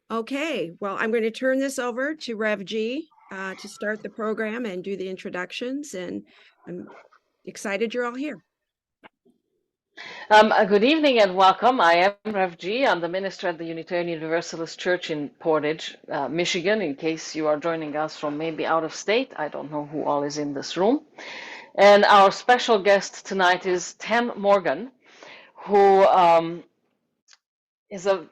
Okay, well, I'm going to turn this over to Rev G to start the program and do the introductions, and I'm excited you're all here. Good evening and welcome. I am Rev G. I'm the minister at the Unitarian Universalist Church in Portage, Michigan, in case you are joining us from maybe out of state. I don't know who all is in this room. And our special guest tonight is Tam Morgan, who is a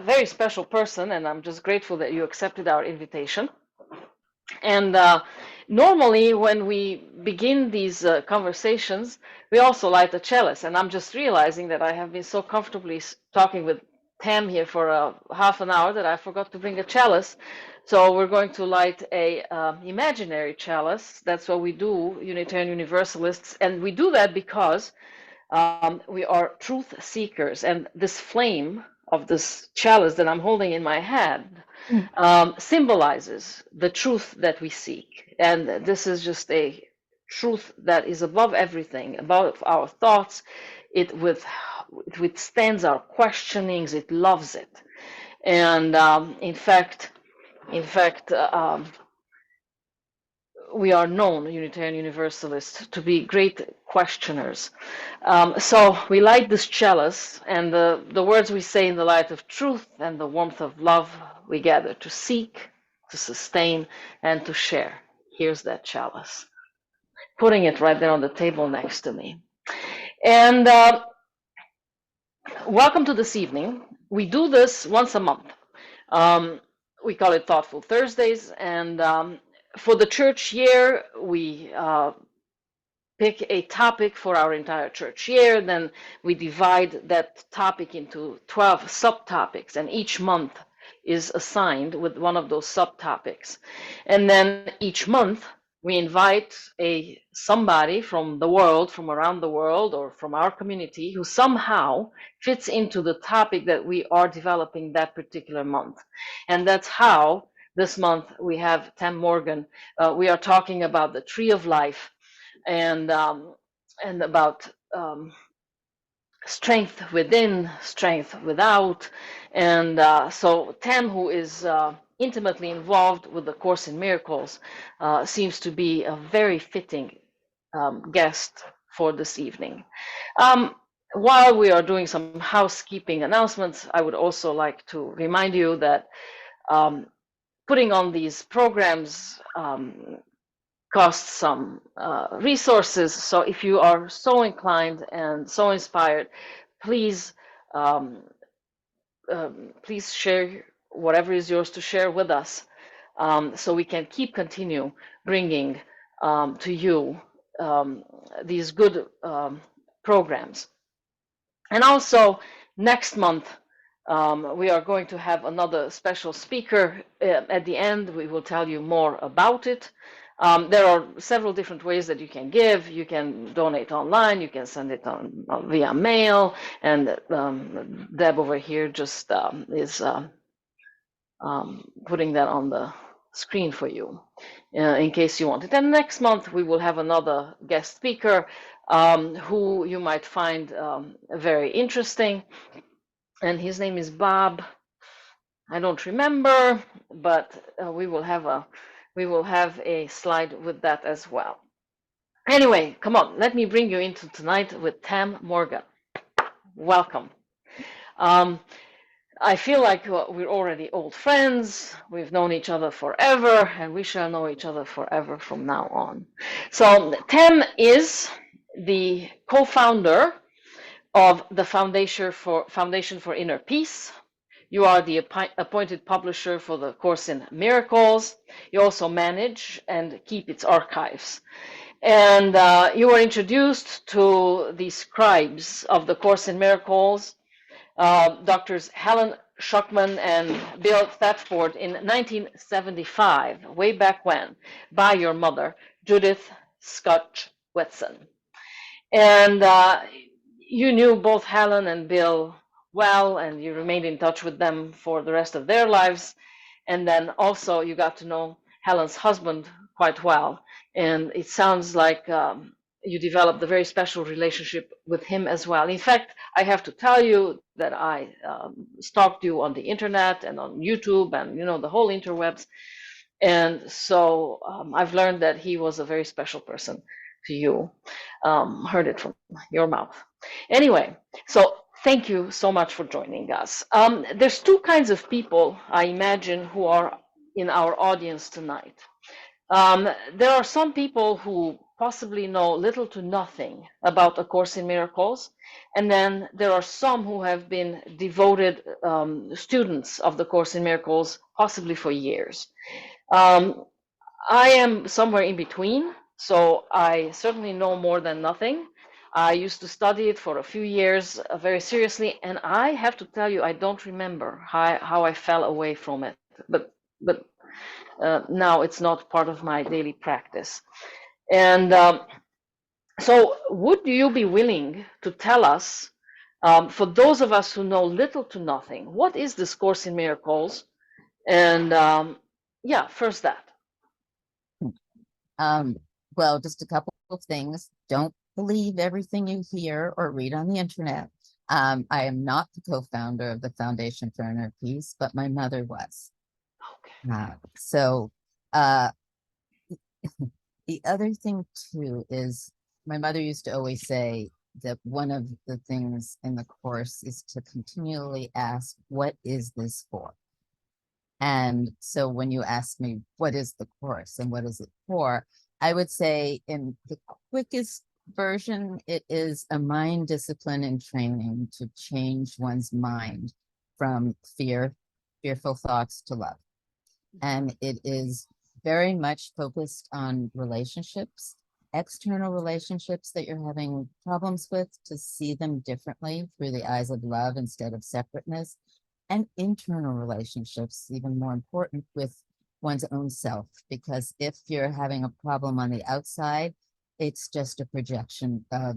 very special person, and I'm just grateful that you accepted our invitation. And normally, when we begin these conversations, we also light a chalice. And I'm just realizing that I have been so comfortably talking with Tam here for half an hour that I forgot to bring a chalice. So we're going to light a imaginary chalice. That's what we do, Unitarian Universalists, and we do that because we are truth seekers, and this flame of this chalice that I'm holding in my hand symbolizes the truth that we seek. And this is just a truth that is above everything, above our thoughts. It withstands our questionings. It loves it. And in fact, we are known, Unitarian Universalists, to be great questioners. So we light this chalice, and the words we say in the light of truth and the warmth of love, we gather to seek, to sustain, and to share. Here's that chalice. Putting it right there on the table next to me. And welcome to this evening. We do this once a month. We call it Thoughtful Thursdays, and for the church year, we pick a topic for our entire church year. Then we divide that topic into 12 subtopics, and each month is assigned with one of those subtopics. And then each month, we invite somebody from the world, from around the world, or from our community who somehow fits into the topic that we are developing that particular month. And that's how this month we have Tam Morgan. We are talking about the tree of life and about strength within, strength without. And so Tam, who is intimately involved with the Course in Miracles, seems to be a very fitting guest for this evening. While we are doing some housekeeping announcements, I would also like to remind you that putting on these programs costs some resources. So if you are so inclined and so inspired, please please share whatever is yours to share with us, so we can continue bringing to you these good programs. And also next month, we are going to have another special speaker. At the end, we will tell you more about it. There are several different ways that you can give. You can donate online, you can send it via mail, and Deb over here just is putting that on the screen for you in case you want it. And next month we will have another guest speaker who you might find very interesting, and his name is Bob. I don't remember, but we will have a slide with that as well. Anyway, come on, let me bring you into tonight with Tam Morgan. Welcome. I feel like we're already old friends. We've known each other forever, and we shall know each other forever from now on. So Tam is the co-founder of the Foundation for Inner Peace. You are the appointed publisher for the Course in Miracles. You also manage and keep its archives. And you were introduced to the scribes of the Course in Miracles, Doctors Helen Schuckman and Bill Thetford, in 1975, way back when, by your mother, Judith Scotch Whitson. And you knew both Helen and Bill well, and you remained in touch with them for the rest of their lives. And then also you got to know Helen's husband quite well. And it sounds like you developed a very special relationship with him as well. In fact, I have to tell you that I stalked you on the internet and on YouTube and the whole interwebs, and so I've learned that he was a very special person to you. Heard it from your mouth. Anyway, so thank you so much for joining us. There's two kinds of people, I imagine, who are in our audience tonight. There are some people who possibly know little to nothing about A Course in Miracles, and then there are some who have been devoted students of the Course in Miracles, possibly for years. Um, I am somewhere in between, so I certainly know more than nothing. I used to study it for a few years very seriously, and I have to tell you, I don't remember how I fell away from it. But now it's not part of my daily practice. And so, would you be willing to tell us, for those of us who know little to nothing, what is this Course in Miracles? And yeah, first that. Um, well, just a couple of things. Don't believe everything you hear or read on the internet. I am not the co-founder of the Foundation for Inner Peace, but my mother was. Okay. So the other thing too is my mother used to always say that one of the things in the course is to continually ask, what is this for? And so when you ask me, what is the course and what is it for? I would say in the quickest version, it is a mind discipline and training to change one's mind from fearful thoughts to love. And it is very much focused on relationships, external relationships that you're having problems with, to see them differently through the eyes of love instead of separateness, and internal relationships, even more important, with one's own self. Because if you're having a problem on the outside, it's just a projection of,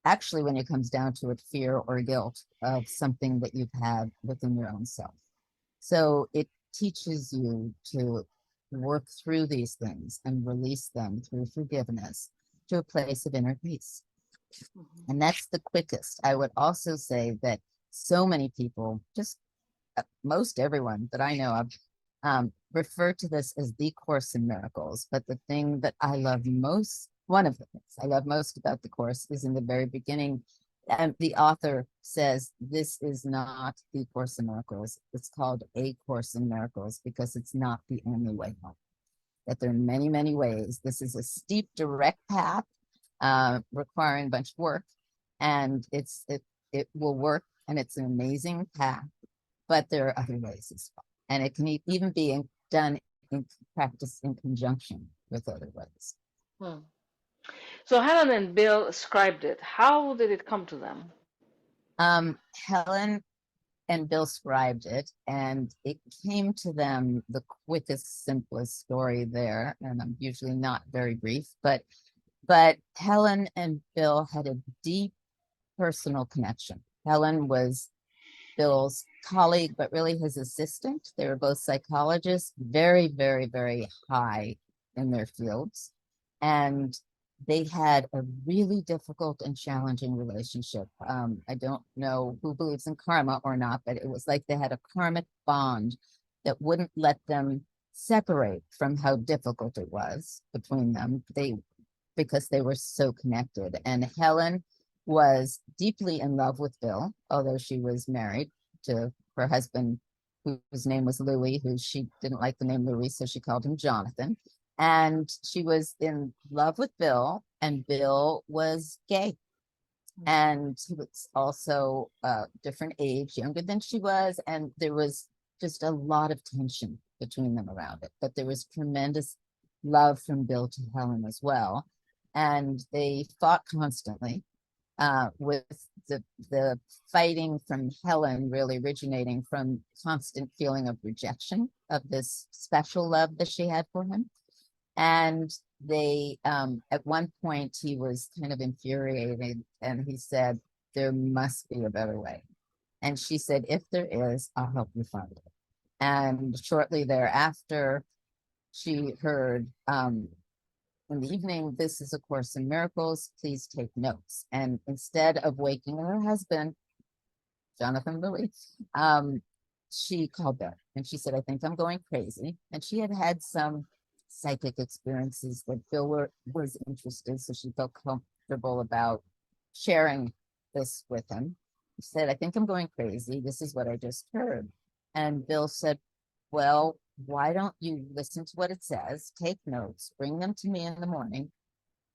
actually, when it comes down to it, fear or guilt of something that you've had within your own self. So it teaches you to work through these things and release them through forgiveness to a place of inner peace. Mm-hmm. And that's the quickest. I would also say that so many people, just most everyone that I know of, refer to this as the Course in Miracles. But the thing that I love most, one of the things I love most about the Course, is in the very beginning, and the author says, this is not the Course in Miracles. It's called A Course in Miracles because it's not the only way home. That there are many, many ways. This is a steep, direct path, requiring a bunch of work, and it will work, and it's an amazing path. But there are other ways as well, and it can even be done in practice in conjunction with other ways. Hmm. So Helen and Bill scribed it. How did it come to them? Helen and Bill scribed it, and it came to them the quickest, simplest story there. And I'm usually not very brief, but Helen and Bill had a deep personal connection. Helen was Bill's colleague, but really his assistant. They were both psychologists, very, very, very high in their fields. And they had a really difficult and challenging relationship. I don't know who believes in karma or not, but it was like they had a karmic bond that wouldn't let them separate from how difficult it was between them. Because they were so connected. And Helen was deeply in love with Bill, although she was married to her husband, whose name was Louis, who she didn't like the name Louis, so she called him Jonathan. And she was in love with Bill, and Bill was gay. And he was also a different age, younger than she was, and there was just a lot of tension between them around it. But there was tremendous love from Bill to Helen as well. And they fought constantly, with the fighting from Helen really originating from constant feeling of rejection of this special love that she had for him. And they, at one point, he was kind of infuriated, and he said, there must be a better way. And she said, if there is, I'll help you find it. And shortly thereafter, she heard in the evening, this is A Course in Miracles. Please take notes. And instead of waking her husband, Jonathan Louis, she called back and she said, I think I'm going crazy. And she had had some psychic experiences that was interested. So she felt comfortable about sharing this with him. He said, I think I'm going crazy. This is what I just heard. And Bill said, well, why don't you listen to what it says, take notes, bring them to me in the morning.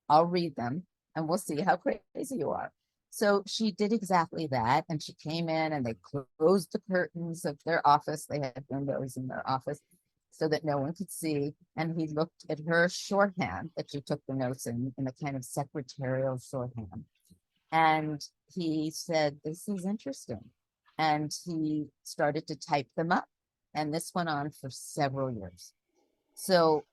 I'll read them and we'll see how crazy you are. So she did exactly that. And she came in and they closed the curtains of their office. They had windows in their office so that no one could see. And he looked at her shorthand that she took the notes in a kind of secretarial shorthand. And he said, this is interesting. And he started to type them up. And this went on for several years. So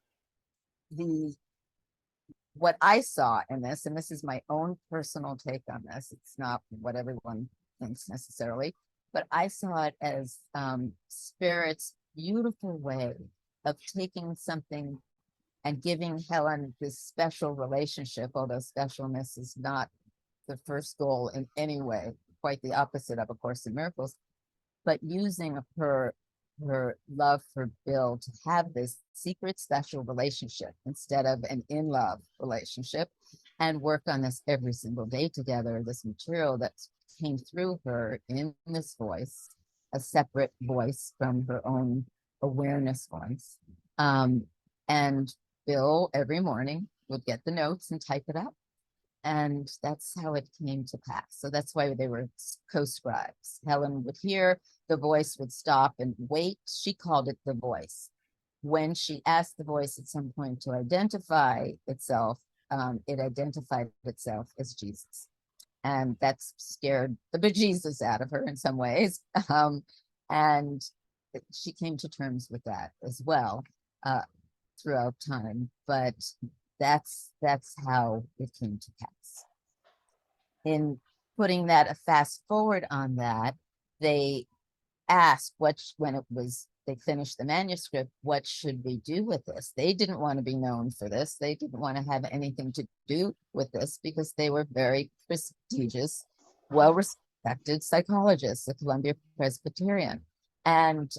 what I saw in this, and this is my own personal take on this, it's not what everyone thinks necessarily, but I saw it as Spirit's beautiful way of taking something and giving Helen this special relationship, although specialness is not the first goal in any way, quite the opposite of A Course in Miracles, but using her love for Bill to have this secret special relationship instead of an in love relationship, and work on this every single day together, this material that came through her in this voice, a separate voice from her own awareness voice. And Bill every morning would get the notes and type it up. And that's how it came to pass. So that's why they were co-scribes. Helen would hear, the voice would stop and wait. She called it the voice. When she asked the voice at some point to identify itself, it identified itself as Jesus. And that scared the bejesus out of her in some ways. And she came to terms with that as well throughout time. But that's how it came to pass. In putting that a fast forward on that, they asked when they finished the manuscript, what should we do with this? They didn't want to be known for this. They didn't want to have anything to do with this because they were very prestigious, well-respected psychologists at Columbia Presbyterian. And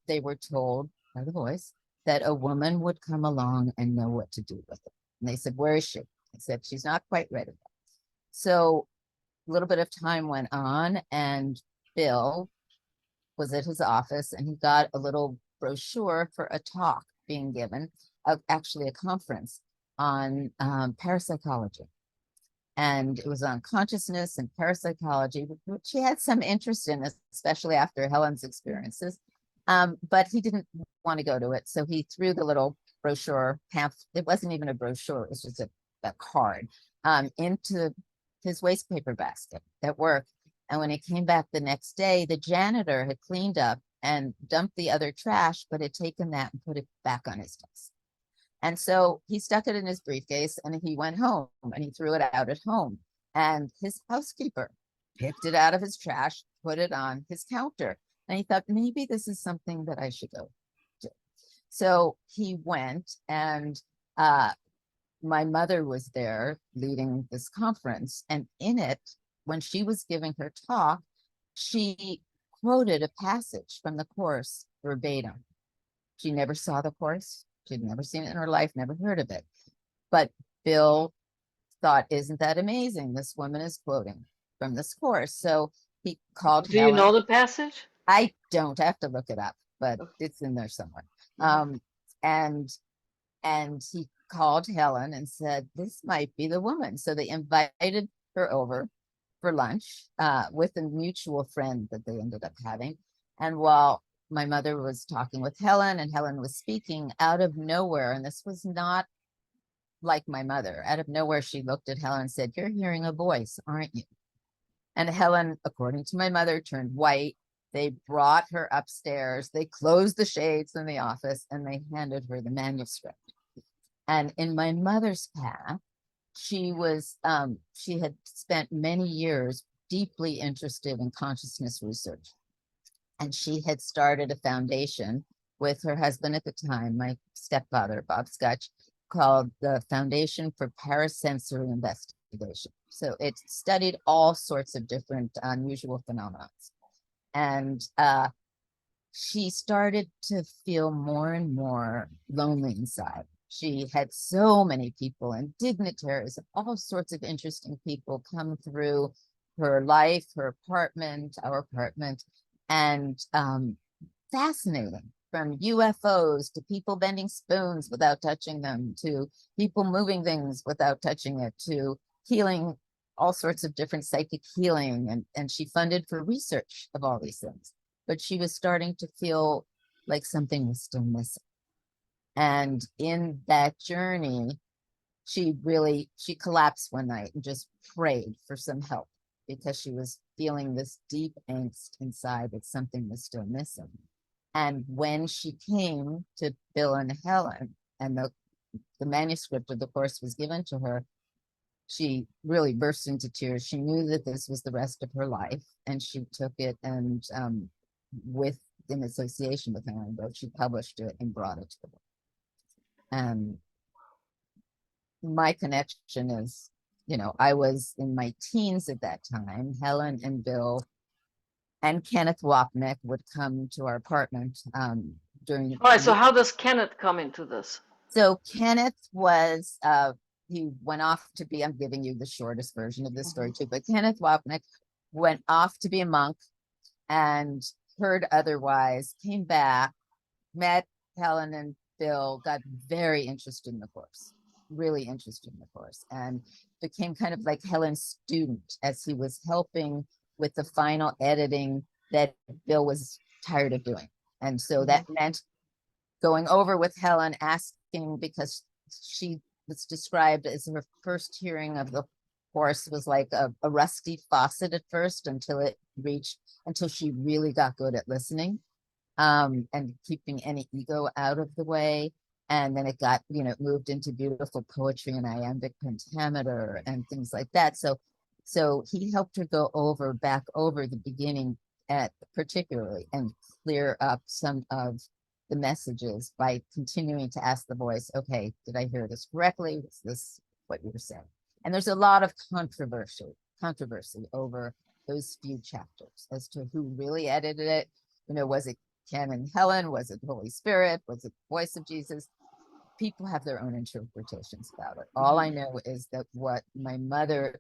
they were told by the voice that a woman would come along and know what to do with it. And they said, where is she? I said, she's not quite ready. So a little bit of time went on and Bill was at his office and he got a little brochure for a talk being given, actually a conference on parapsychology. And it was on consciousness and parapsychology, which he had some interest in, especially after Helen's experiences. But he didn't want to go to it. So he threw the little brochure pamphlet, it wasn't even a brochure, it was just a card, into his waste paper basket at work. And when he came back the next day, the janitor had cleaned up and dumped the other trash, but had taken that and put it back on his desk. And so he stuck it in his briefcase and he went home and he threw it out at home. And his housekeeper picked it out of his trash, put it on his counter. And he thought, maybe this is something that I should go do. So he went, and my mother was there leading this conference. And in it, when she was giving her talk, she quoted a passage from the Course verbatim. She never saw the Course. She'd never seen it in her life, never heard of it. But Bill thought, isn't that amazing? This woman is quoting from this Course. So he called Do Helen. you know the passage? I don't have to look it up, but it's in there somewhere. And he called Helen and said, this might be the woman. So they invited her over for lunch with a mutual friend that they ended up having. And while my mother was talking with Helen and Helen was speaking, out of nowhere, and this was not like my mother, out of nowhere, she looked at Helen and said, you're hearing a voice, aren't you? And Helen, according to my mother, turned white. They brought her upstairs. They closed the shades in the office and they handed her the manuscript. And in my mother's path, she had spent many years deeply interested in consciousness research. And she had started a foundation with her husband at the time, my stepfather, Bob Scutch, called the Foundation for Parasensory Investigation. So it studied all sorts of different unusual phenomena. And she started to feel more and more lonely inside. She had so many people and dignitaries, all sorts of interesting people come through her life, her apartment, our apartment, and fascinating, from UFOs to people bending spoons without touching them, to people moving things without touching it, to healing, all sorts of different psychic healing. And she funded for research of all these things. But she was starting to feel like something was still missing. And in that journey, she collapsed one night and just prayed for some help, because she was feeling this deep angst inside that something was still missing. And when she came to Bill and Helen, and the manuscript of the course was given to her, she really burst into tears. She knew that this was the rest of her life, and she took it, and in association with Helen Bill, she published it and brought it to the world. And my connection is, I was in my teens at that time. Helen and Bill and Kenneth Wapnick would come to our apartment during. All right, so how does Kenneth come into this? So Kenneth was, he went off to be, I'm giving you the shortest version of this story too, but Kenneth Wapnick went off to be a monk and heard otherwise, came back, met Helen and Bill, got very interested in the course, really interested in the course, and became kind of like Helen's student as he was helping with the final editing that Bill was tired of doing. And so that meant going over with Helen, asking, because she was described as her first hearing of the course was like a rusty faucet at first, until she really got good at listening and keeping any ego out of the way. And then it got, moved into beautiful poetry and iambic pentameter and things like that. So he helped her go back over the beginning particularly, and clear up some of the messages by continuing to ask the voice, okay, did I hear this correctly? Was this what you were saying? And there's a lot of controversy over those few chapters as to who really edited it. Was it Ken and Helen? Was it the Holy Spirit? Was it the voice of Jesus? People have their own interpretations about it. All I know is that what my mother,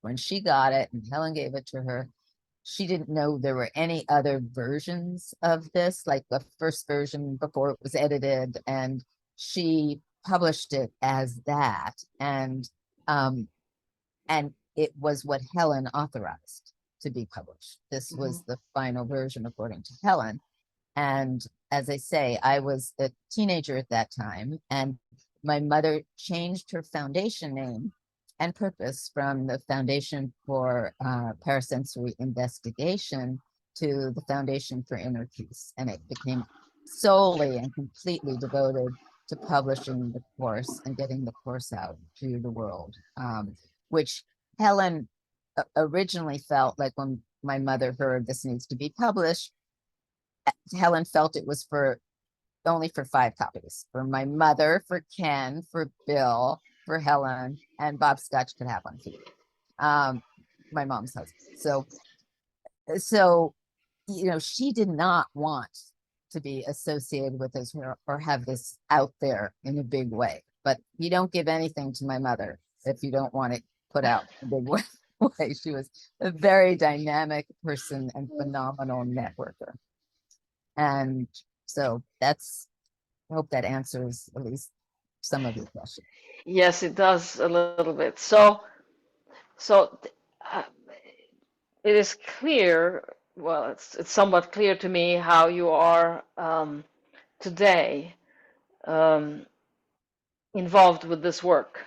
when she got it and Helen gave it to her, she didn't know there were any other versions of this, like the first version before it was edited, and she published it as that. And it was what Helen authorized to be published. This was the final version according to Helen. And as I say, I was a teenager at that time, and my mother changed her foundation name and purpose from the Foundation for Parasensory Investigation to the Foundation for Inner Peace. And it became solely and completely devoted to publishing the course and getting the course out to the world, which Helen originally felt like, when my mother heard this needs to be published, Helen felt it was only for 5 copies, for my mother, for Ken, for Bill, for Helen, and Bob Scotch could have one too. My mom's husband. So she did not want to be associated with this or have this out there in a big way. But you don't give anything to my mother if you don't want it put out in a big way. She was a very dynamic person and phenomenal networker. And so I hope that answers at least some of your questions. Yes, it does a little bit. So it is clear, well, it's somewhat clear to me how you are today involved with this work.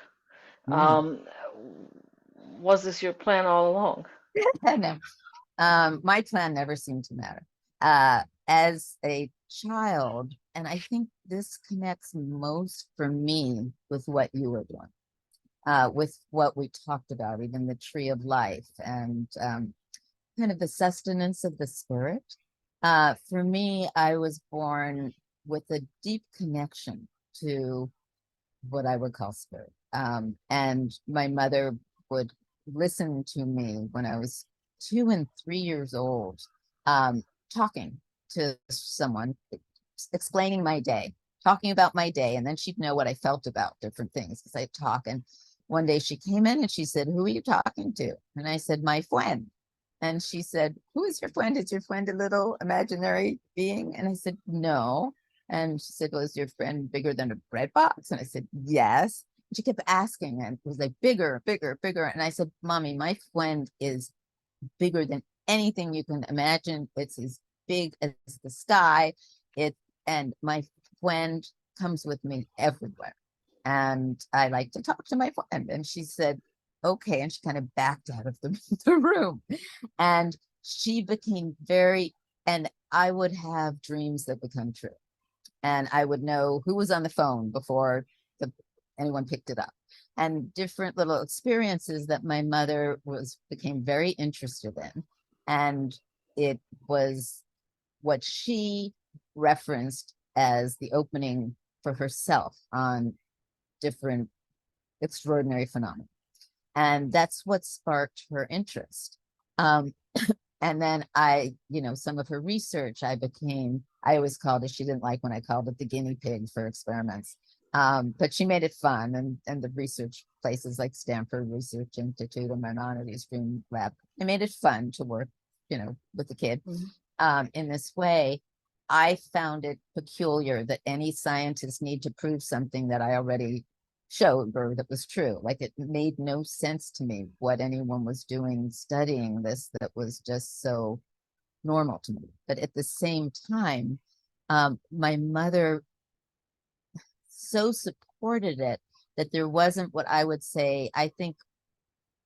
Was this your plan all along? No. My plan never seemed to matter. As a child, and I think this connects most for me with what you were doing, with what we talked about, even the tree of life and kind of the sustenance of the spirit. For me, I was born with a deep connection to what I would call spirit. And my mother would listen to me when I was 2 and 3 years old, talking to someone, explaining my day, talking about my day. And then she'd know what I felt about different things because I'd talk. And one day she came in and she said, "Who are you talking to?" And I said, "My friend." And she said, "Who is your friend? Is your friend a little imaginary being?" And I said, "No." And she said, "Well, is your friend bigger than a bread box?" And I said, "Yes." And she kept asking, and it was like bigger, bigger, bigger. And I said, "Mommy, my friend is bigger than anything you can imagine. It's as big as the sky. It and my friend comes with me everywhere. And I like to talk to my friend." And she said, "Okay." And she kind of backed out of the room. And she became very, and I would have dreams that become true. And I would know who was on the phone before anyone picked it up. And different little experiences that my mother became very interested in. And it was what she referenced as the opening for herself on different extraordinary phenomena. And that's what sparked her interest. Um, and then some of her research, I always called it, she didn't like when I called it the guinea pig for experiments. But she made it fun. And the research places like Stanford Research Institute and Maimonides Dream Lab, they made it fun to work, with the kid. In this way. I found it peculiar that any scientists need to prove something that I already showed or that was true. Like, it made no sense to me what anyone was doing studying this that was just so normal to me. But at the same time, my mother so supported it that there wasn't what I would say, I think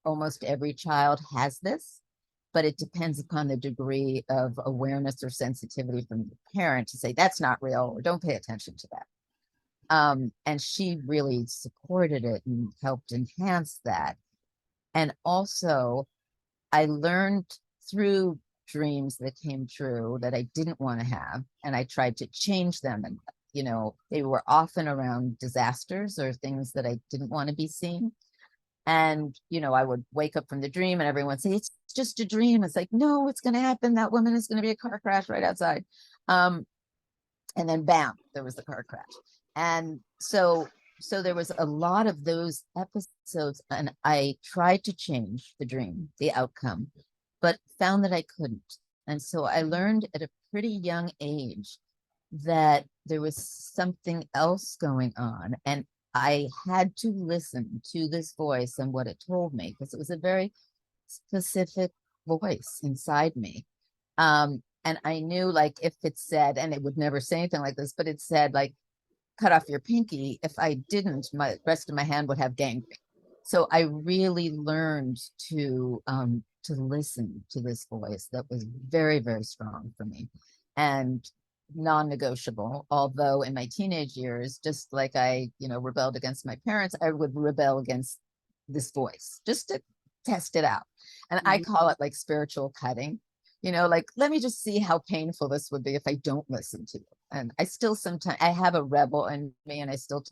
almost every child has this, but it depends upon the degree of awareness or sensitivity from the parent to say that's not real or don't pay attention to that. And she really supported it and helped enhance that. And also, I learned through dreams that came true that I didn't want to have, and I tried to change them. And, they were often around disasters or things that I didn't want to be seeing. And, I would wake up from the dream and everyone would say, "It's just a dream." It's like, "No, it's going to happen. That woman is going to be a car crash right outside." And then bam, there was the car crash. And so there was a lot of those episodes, and I tried to change the dream, the outcome, but found that I couldn't. And so I learned at a pretty young age that there was something else going on. And I had to listen to this voice and what it told me, because it was a very specific voice inside me. And I knew, like, if it said, and it would never say anything like this, but it said, like, "Cut off your pinky." If I didn't, my rest of my hand would have gangrene. So I really learned to listen to this voice that was very, very strong for me and non-negotiable. Although in my teenage years, just like I, rebelled against my parents, I would rebel against this voice just to test it out. And I call it like spiritual cutting. Like, let me just see how painful this would be if I don't listen to it. And I still sometimes, I have a rebel in me, and I still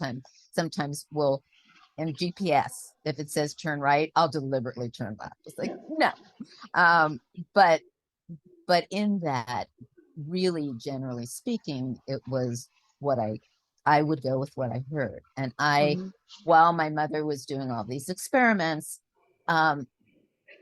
sometimes will, in GPS, if it says turn right, I'll deliberately turn left. It's like, no. Um, but in that, really, generally speaking, it was what I would go with what I heard. And while my mother was doing all these experiments,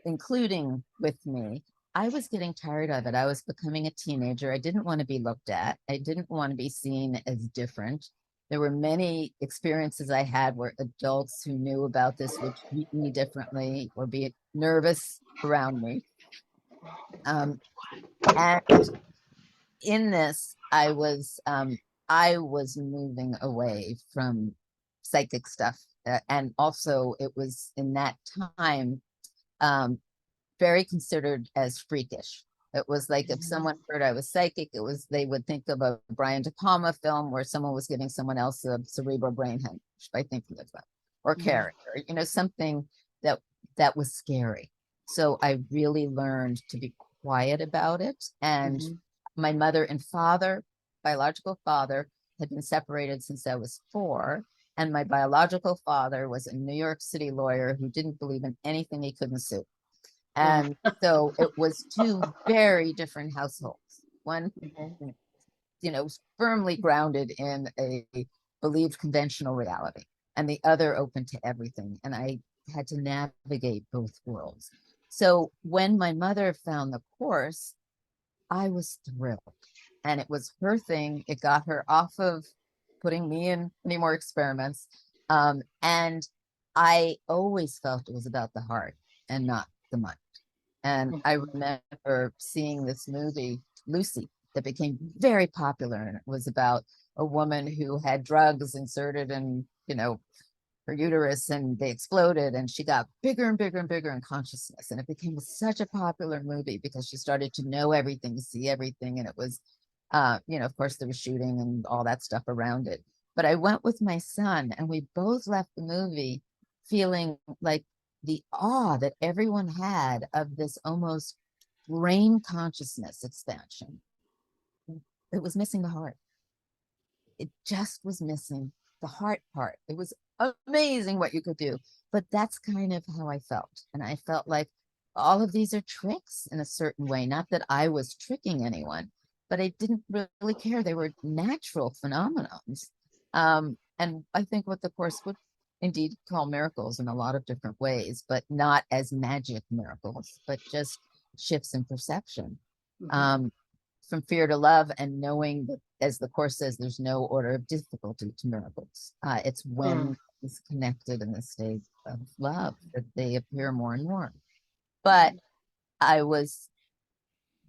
including with me, I was getting tired of it. I was becoming a teenager. I didn't want to be looked at. I didn't want to be seen as different. There were many experiences I had where adults who knew about this would treat me differently or be nervous around me. And in this, I was moving away from psychic stuff. And also, it was in that time, very considered as freakish. It was like if someone heard I was psychic, they would think of a Brian De Palma film where someone was giving someone else a cerebral brain hemorrhage by thinking of that, or character, something that was scary. So I really learned to be quiet about it. And my mother and father, biological father, had been separated since I was 4. And my biological father was a New York City lawyer who didn't believe in anything he couldn't sue. Mm, And so it was two very different households. One, mhm, firmly grounded in a believed conventional reality, and the other open to everything. And I had to navigate both worlds. So when my mother found the course, I was thrilled. And it was her thing. It got her off of putting me in any more experiments. And I always felt it was about the heart and not the mind. And I mhm, remember seeing this movie, Lucy, that became very popular. And it was about a woman who had drugs inserted in, her uterus, and they exploded, and she got bigger and bigger and bigger in consciousness. And it became such a popular movie because she started to know everything, see everything. And it was, of course, there was shooting and all that stuff around it. But I went with my son, and we both left the movie feeling like the awe that everyone had of this almost brain consciousness expansion. It was missing the heart. It just was missing the heart part. It was amazing what you could do. But that's kind of how I felt. And I felt like all of these are tricks in a certain way. Not that I was tricking anyone, but I didn't really care. They were natural phenomenons. And I think what the Course would indeed call miracles in a lot of different ways, but not as magic miracles, but just shifts in perception. mhm, Um, from fear to love, and knowing that, as the Course says, there's no order of difficulty to miracles. It's mm, when it's connected in the state of love that they appear more and more. But I was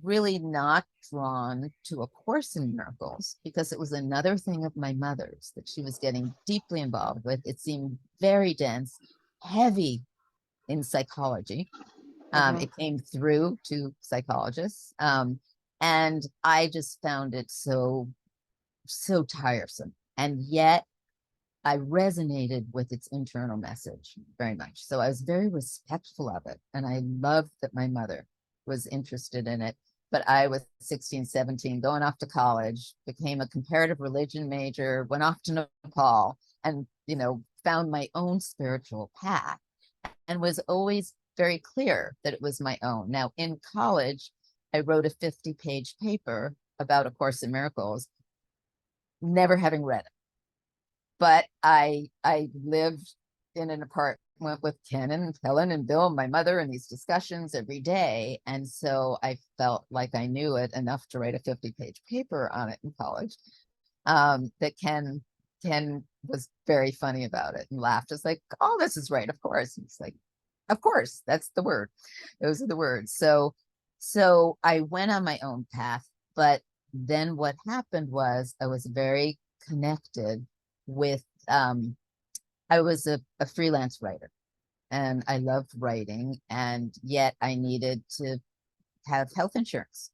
really not drawn to A Course in Miracles because it was another thing of my mother's that she was getting deeply involved with. It seemed very dense, heavy in psychology. mhm, It came through to psychologists. And I just found it so tiresome. And yet I resonated with its internal message very much. So I was very respectful of it. And I loved that my mother was interested in it. But I was 16, 17, going off to college, became a comparative religion major, went off to Nepal, and, found my own spiritual path, and was always very clear that it was my own. Now, in college, I wrote a 50-page paper about A Course in Miracles, never having read it. But I lived in an apartment with Ken and Helen and Bill and my mother in these discussions every day. And so I felt like I knew it enough to write a 50-page paper on it in college. That Ken was very funny about it and laughed. It's like, oh, this is right, of course. It's like, of course, that's the word. Those are the words. So I went on my own path, but then what happened was I was very connected with I was a freelance writer, and I loved writing, and yet I needed to have health insurance.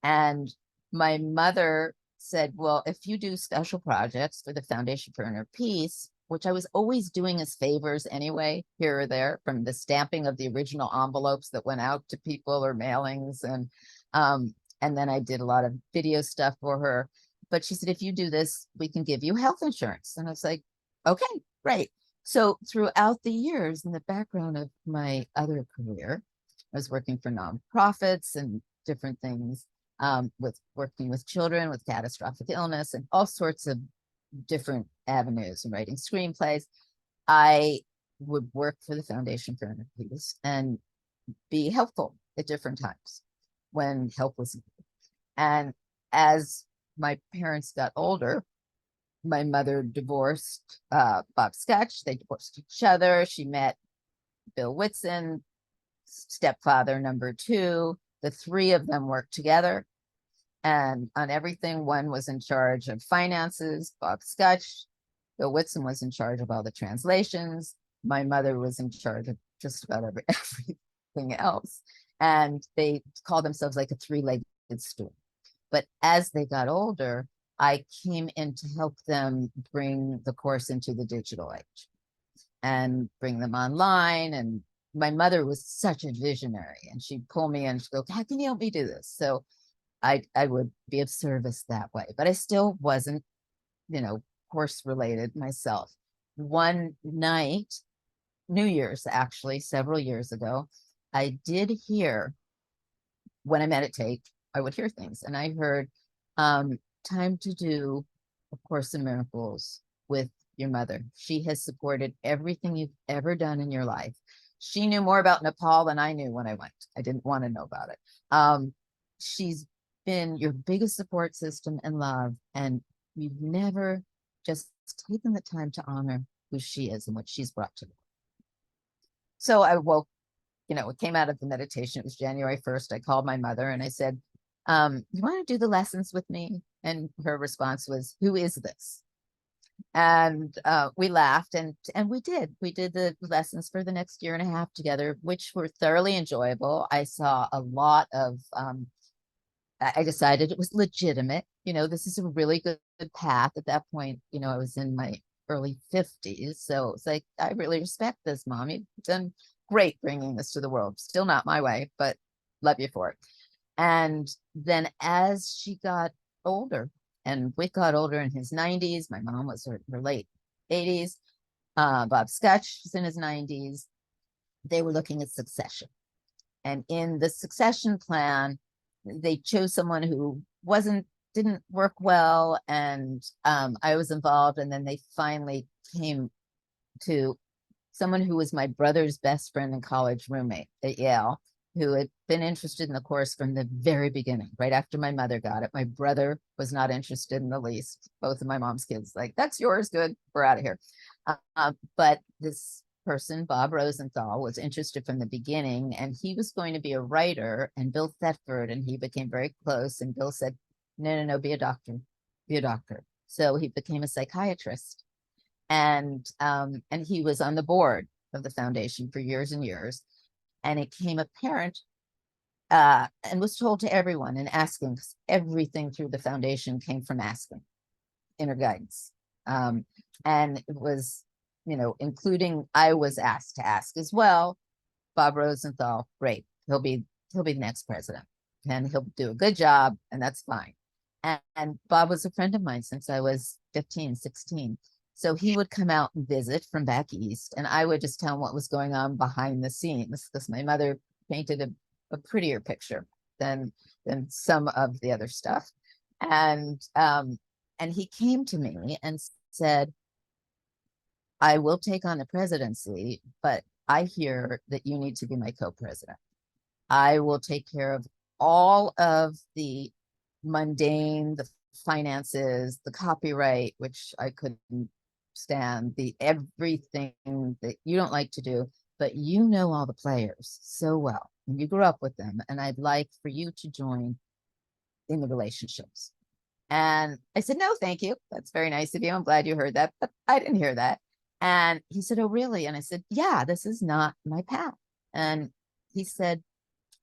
And my mother said, well, if you do special projects for the Foundation for Inner Peace, which I was always doing as favors anyway, here or there, from the stamping of the original envelopes that went out to people or mailings. And then I did a lot of video stuff for her. But she said, if you do this, we can give you health insurance. And I was like, okay, great. So throughout the years, in the background of my other career, I was working for nonprofits and different things, with working with children with catastrophic illness and all sorts of different avenues, and writing screenplays. I would work for the Foundation for Inner Peace and be helpful at different times when help was needed. And as my parents got older, my mother divorced Bob Sketch. They divorced each other. She met Bill Whitson, stepfather number two. The three of them worked together and on everything. One was in charge of finances, Bob Sketch. Bill Whitson was in charge of all the translations. My mother was in charge of just about everything else. And they called themselves like a three-legged stool. But as they got older, I came in to help them bring the Course into the digital age and bring them online. And my mother was such a visionary, and she'd pull me in. She'd go, how can you help me do this? So I would be of service that way. But I still wasn't, Course related myself. one night, New Year's, actually, several years ago, I did hear, when I meditate, I would hear things, and I heard, time to do A Course in Miracles with your mother. She has supported everything you've ever done in your life. She knew more about Nepal than I knew when I went. I didn't want to know about it. She's been your biggest support system and love, and you've never just taken the time to honor who she is and what she's brought to the world. So I woke, it came out of the meditation. It was January 1st. I called my mother and I said, you want to do the lessons with me? And her response was, who is this? And we laughed, and we did. We did the lessons for the next year and a half together, which were thoroughly enjoyable. I saw a lot of, I decided it was legitimate. This is a really good path. At that point, I was in my early 50s. So it's like, I really respect this, Mom. You've done great bringing this to the world. Still not my way, but love you for it. And then as she got older, and Wick got older in his 90s, my mom was her late 80s, Bob Scotch was in his 90s, they were looking at succession. And in the succession plan, they chose someone who didn't work well, and I was involved. And then they finally came to someone who was my brother's best friend and college roommate at Yale, who had been interested in the course from the very beginning, right after my mother got it. My brother was not interested in the least. Both of my mom's kids, like, that's yours, good, we're out of here. But this person, Bob Rosenthal, was interested from the beginning, and he was going to be a writer, and Bill Thetford and he became very close, and Bill said, no, be a doctor, be a doctor. So he became a psychiatrist, and he was on the board of the foundation for years and years. And it came apparent, and was told to everyone, and asking, everything through the foundation came from asking, inner guidance. And it was, including, I was asked to ask as well. Bob Rosenthal, great, he'll be the next president, and he'll do a good job, and that's fine. And Bob was a friend of mine since I was 15, 16. So he would come out and visit from back east, and I would just tell him what was going on behind the scenes, because my mother painted a prettier picture than some of the other stuff. And he came to me and said, I will take on the presidency, but I hear that you need to be my co-president. I will take care of all of the mundane, the finances, the copyright, which I couldn't stand, the everything that you don't like to do, but you know all the players so well, and you grew up with them, and I'd like for you to join in the relationships. And I said, no, thank you. That's very nice of you. I'm glad you heard that, but I didn't hear that. And he said, oh, really? And I said, yeah, this is not my path. And he said,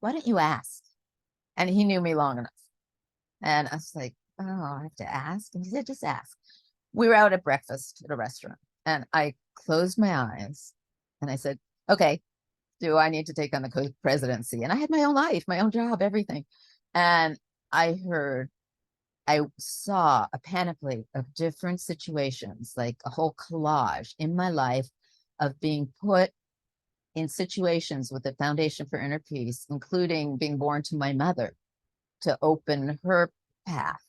why don't you ask? And he knew me long enough. And I was like, oh, I have to ask. And he said, just ask. We were out at breakfast at a restaurant, and I closed my eyes and I said, okay, do I need to take on the co-presidency? And I had my own life, my own job, everything. And I saw a panoply of different situations, like a whole collage in my life of being put in situations with the Foundation for Inner Peace, including being born to my mother to open her path.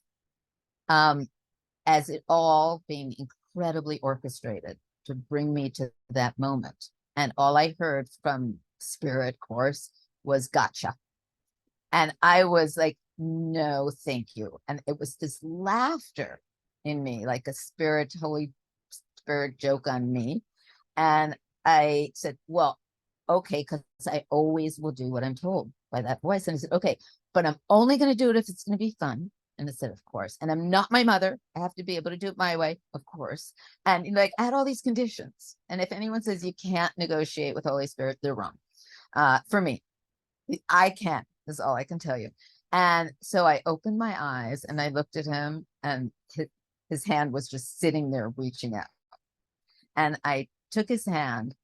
As it all being incredibly orchestrated to bring me to that moment. And all I heard from Spirit Course was gotcha. And I was like, no, thank you. And it was this laughter in me, like a Holy Spirit joke on me. And I said, well, okay, because I always will do what I'm told by that voice. And I said, okay, but I'm only going to do it if it's going to be fun. And I said, of course. And I'm not my mother. I have to be able to do it my way, of course. And like, I had all these conditions. And if anyone says you can't negotiate with Holy Spirit, they're wrong. For me, I can, is all I can tell you. And so I opened my eyes and I looked at him, and his hand was just sitting there reaching out. And I took his hand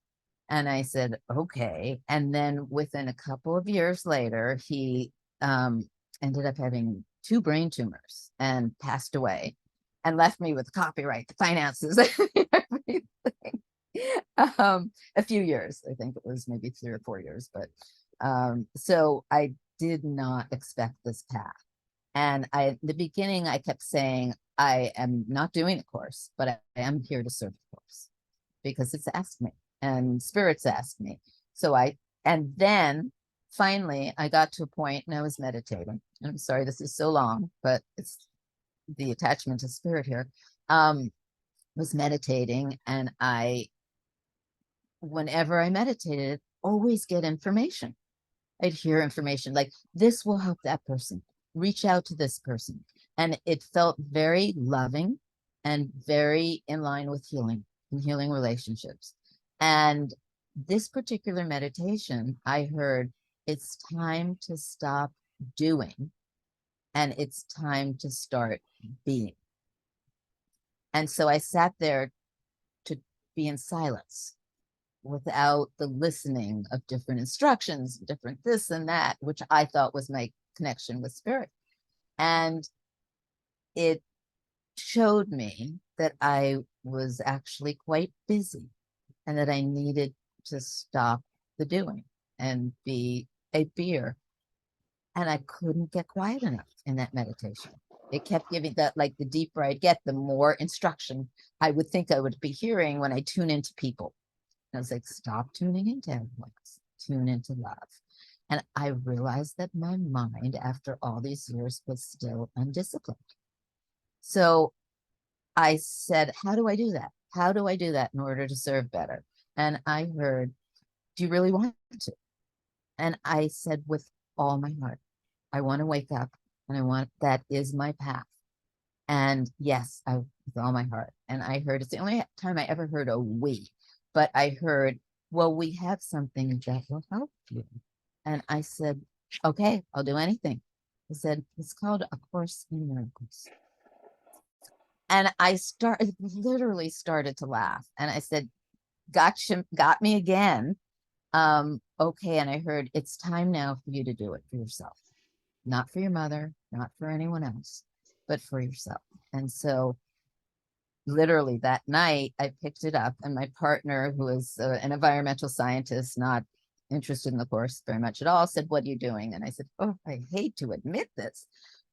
and I said, okay. And then within a couple of years later, he ended up having 2 brain tumors and passed away, and left me with copyright, the finances, everything. A few years, I think it was maybe 3 or 4 years, but so I did not expect this path. And in the beginning, I kept saying, I am not doing the course, but I am here to serve the course because it's asked me and spirits asked me. And then finally I got to a point and I was meditating. And I'm sorry, this is so long, but it's the attachment to spirit here. Was meditating, and whenever I meditated, always get information. I'd hear information like, this will help that person, reach out to this person. And it felt very loving and very in line with healing and healing relationships. And this particular meditation, I heard, it's time to stop doing and it's time to start being. And so I sat there to be in silence without the listening of different instructions, different this and that, which I thought was my connection with spirit. And it showed me that I was actually quite busy and that I needed to stop the doing and be a beer. And I couldn't get quiet enough in that meditation. It kept giving that, like the deeper I get, the more instruction I would think I would be hearing when I tune into people. And I was like, stop tuning into everyone, tune into love. And I realized that my mind, after all these years, was still undisciplined. So I said, how do I do that? How do I do that in order to serve better? And I heard, do you really want to? And I said, with all my heart, I want to wake up and that is my path. And yes, with all my heart. And I heard, it's the only time I ever heard a we, but I heard, well, we have something that will help you. And I said, okay, I'll do anything. I said, it's called A Course in Miracles. And I literally started to laugh. And I said, gotcha, got me again. Okay. And I heard, it's time now for you to do it for yourself, not for your mother, not for anyone else, but for yourself. And so literally that night I picked it up, and my partner, who is an environmental scientist, not interested in the course very much at all, said, what are you doing? And I said, oh, I hate to admit this,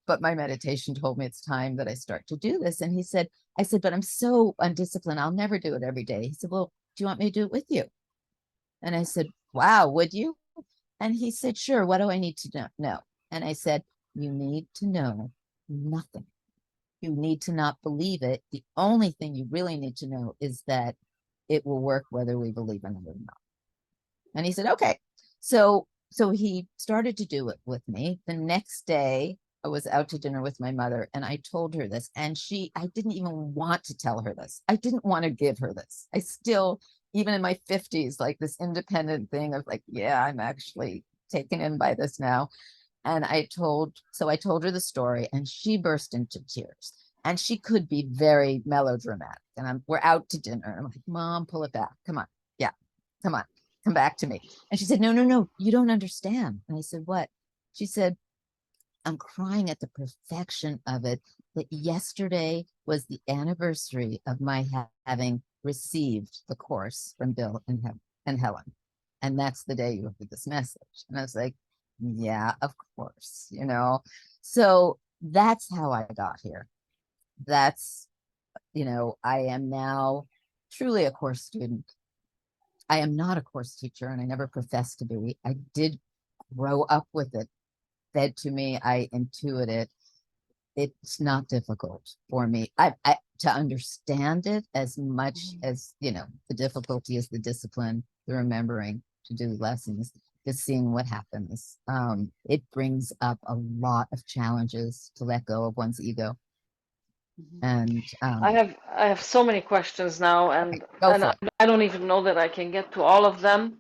but my meditation told me it's time that I start to do this. And I said, but I'm so undisciplined, I'll never do it every day. He said, well, do you want me to do it with you? And I said, wow, would you? And he said, sure, what do I need to know? And I said, you need to know nothing. You need to not believe it. The only thing you really need to know is that it will work whether we believe in it or not. And he said, okay. So he started to do it with me. The next day, I was out to dinner with my mother, and I told her this, and I didn't even want to tell her this. I didn't want to give her this. I still, even in my 50s, like this independent thing of like, yeah, I'm actually taken in by this now. And I told her the story, and she burst into tears. And she could be very melodramatic. And we're out to dinner. I'm like, Mom, pull it back. Come on. Yeah, come on. Come back to me. And she said, no, you don't understand. And I said, what? She said, I'm crying at the perfection of it, that yesterday was the anniversary of my having received the course from Bill and Helen. And that's the day you heard this message. And I was like, yeah, of course, So that's how I got here. That's, I am now truly a course student. I am not a course teacher, and I never professed to be. I did grow up with it, fed to me. I intuit it. It's not difficult for me. To understand it as much as, the difficulty is the discipline, the remembering to do lessons, the seeing what happens. It brings up a lot of challenges to let go of one's ego. And I have so many questions now, and okay, go for it. I don't even know that I can get to all of them.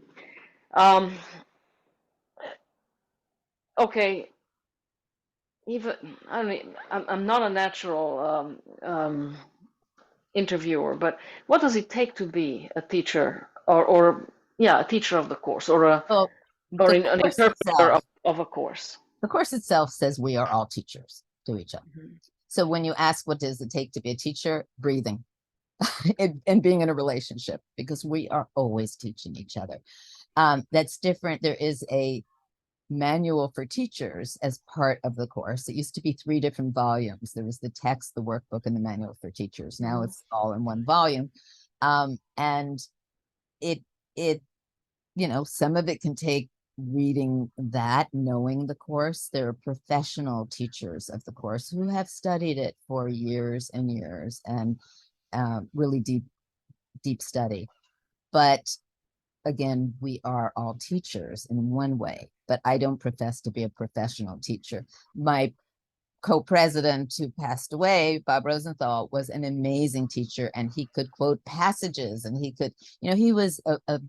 Okay, even I'm not a natural interviewer, but what does it take to be a teacher, or a teacher of the course, or Well, or the an course interpreter itself, of a course? the course itself says we are all teachers to each other. So when you ask what does it take to be a teacher, breathing. and being in a relationship, because we are always teaching each other. That's different. There is a manual for teachers as part of the course. It used to be 3 different volumes. There was the text, the workbook, and the manual for teachers. Now it's all in one volume. And it, some of it can take reading that, knowing the course. There are professional teachers of the course who have studied it for years and years, and really deep study. But again, we are all teachers in one way, but I don't profess to be a professional teacher. My co-president, who passed away, Bob Rosenthal, was an amazing teacher, and he could quote passages, and he could, he was a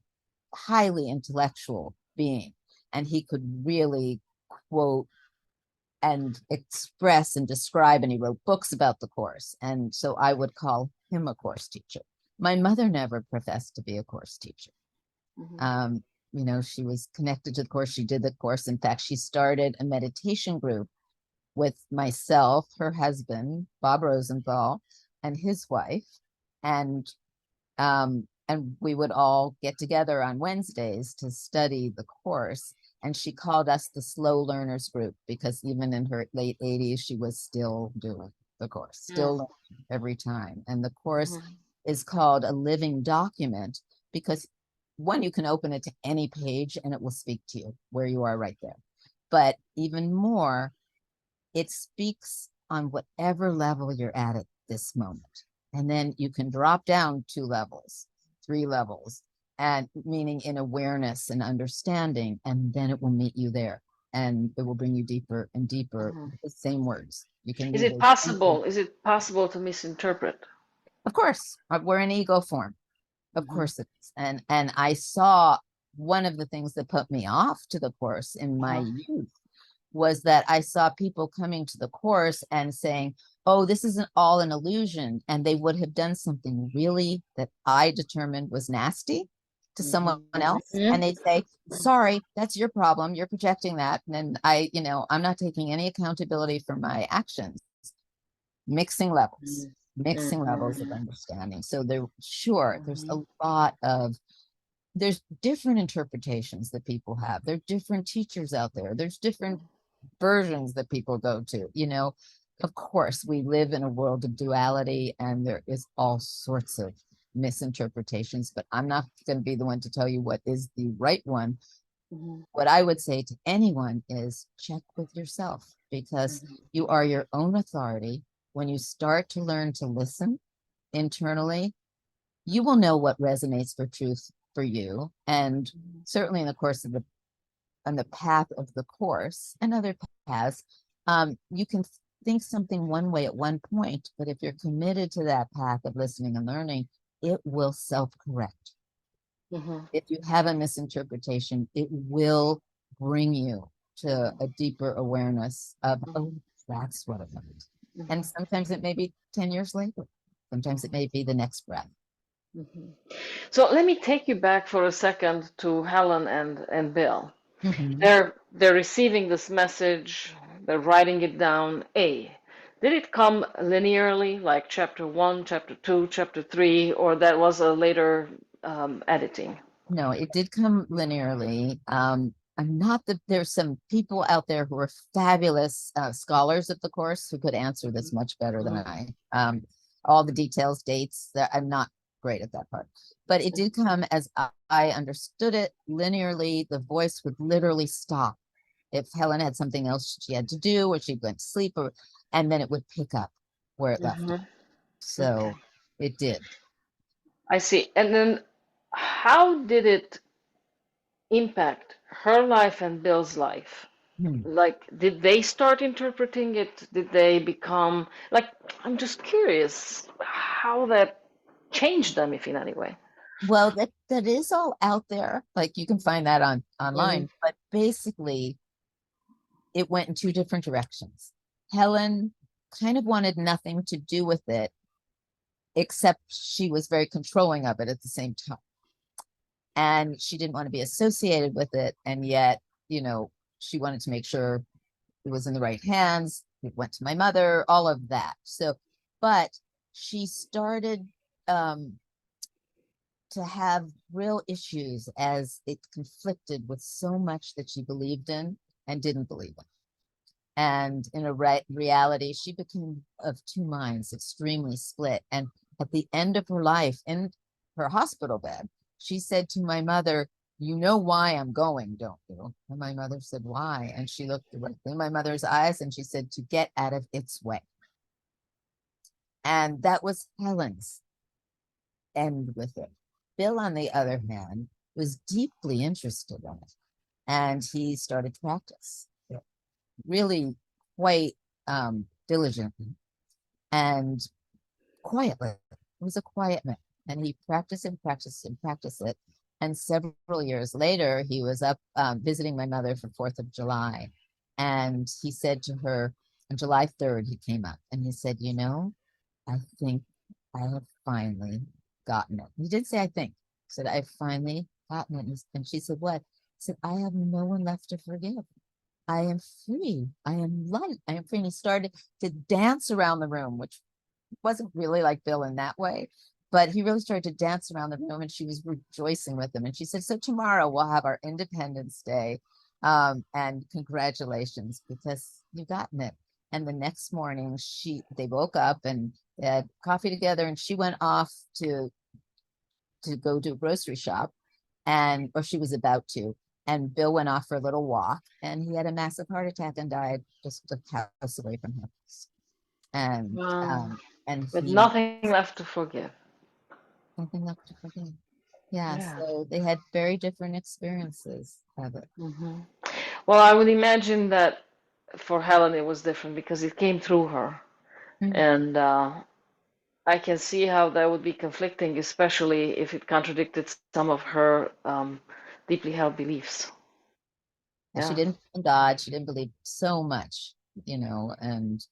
highly intellectual being, and he could really quote and express and describe, and he wrote books about the course. And so I would call him a course teacher. My mother never professed to be a course teacher. She was connected to the course. She did the course. In fact, she started a meditation group with myself, her husband, Bob Rosenthal, and his wife. And we would all get together on Wednesdays to study the course. And she called us the slow learners group, because even in her late 80s, she was still doing the course, still learning every time. And the course is called a living document, because one, you can open it to any page and it will speak to you where you are right there. But even more, it speaks on whatever level you're at this moment. And then you can drop down 2 levels, 3 levels, and meaning in awareness and understanding, and then it will meet you there, and it will bring you deeper and deeper with the same words. You can Is read it possible? Is it possible to misinterpret? Of course, we're in ego form. Of course it is. And I saw one of the things that put me off to the course in my youth was that I saw people coming to the course and saying, oh, this isn't all an illusion. And they would have done something really that I determined was nasty to someone else. And they'd say, sorry, that's your problem. You're projecting that. And then I'm not taking any accountability for my actions. Mixing levels of understanding. So there's a lot of, there's different interpretations that people have. There are different teachers out there. There's different versions that people go to. Of course, we live in a world of duality, and there is all sorts of misinterpretations, but I'm not going to be the one to tell you what is the right one. What I would say to anyone is check with yourself, because you are your own authority. When you start to learn to listen internally, you will know what resonates for truth for you. And certainly in the course of on the path of the course and other paths, you can think something one way at one point, but if you're committed to that path of listening and learning, it will self-correct. If you have a misinterpretation, it will bring you to a deeper awareness of, oh, that's what it meant. And sometimes it may be 10 years later. Sometimes it may be the next breath. So let me take you back for a second to Helen and Bill. Mm-hmm. They're receiving this message, they're writing it down. Did it come linearly, like chapter 1, chapter 2, chapter 3, or that was a later editing? No, it did come linearly. I'm not that there's some people out there who are fabulous scholars of the course who could answer this much better than I. All the details, dates, I'm not great at that part. But it did come as I understood it linearly. The voice would literally stop if Helen had something else she had to do, or she went to sleep, and then it would pick up where it left off. So it did. I see. And then how did it impact her life and Bill's life? Like, did they start interpreting it? Did they become like, I'm just curious how that changed them, if in any way. Well, that is all out there. Like, you can find that online, but basically it went in 2 different directions. Helen kind of wanted nothing to do with it, except she was very controlling of it at the same time. And she didn't want to be associated with it. And yet, she wanted to make sure it was in the right hands. It went to my mother, all of that. So, but she started to have real issues as it conflicted with so much that she believed in and didn't believe in. And in a reality, she became of two minds, extremely split. And at the end of her life, in her hospital bed, she said to my mother, "You know why I'm going, don't you?" And my mother said, "Why?" And she looked directly in my mother's eyes and she said, "To get out of its way." And that was Helen's end with it. Bill, on the other hand, was deeply interested in it. And he started practice, really quite diligently and quietly. It was a quiet man. And he practiced and practiced and practiced it. And several years later, he was up visiting my mother for 4th of July. And he said to her, on July 3rd, he came up and he said, "You know, I think I have finally gotten it." He did say, "I think." He said, "I've finally gotten it." And she said, "What?" He said, "I have no one left to forgive. I am free. I am light. I am free." And he started to dance around the room, which wasn't really like Bill in that way, but he really started to dance around the room and she was rejoicing with him. And she said, "So tomorrow we'll have our Independence Day. And congratulations, because you've gotten it." And the next morning they woke up and they had coffee together and she went off to go to a grocery shop or she was about to. And Bill went off for a little walk and he had a massive heart attack and died just a house away from her. And Wow. and With he nothing left to forgive. something left to forgive. Yeah, Yeah. so they had very different experiences of it. Hmm. Well, I would imagine that for Helen it was different because it came through her. Mm. And I can see how that would be conflicting, especially if it contradicted some of her deeply held beliefs. And she Yeah. didn't believe in God. She didn't believe so much, and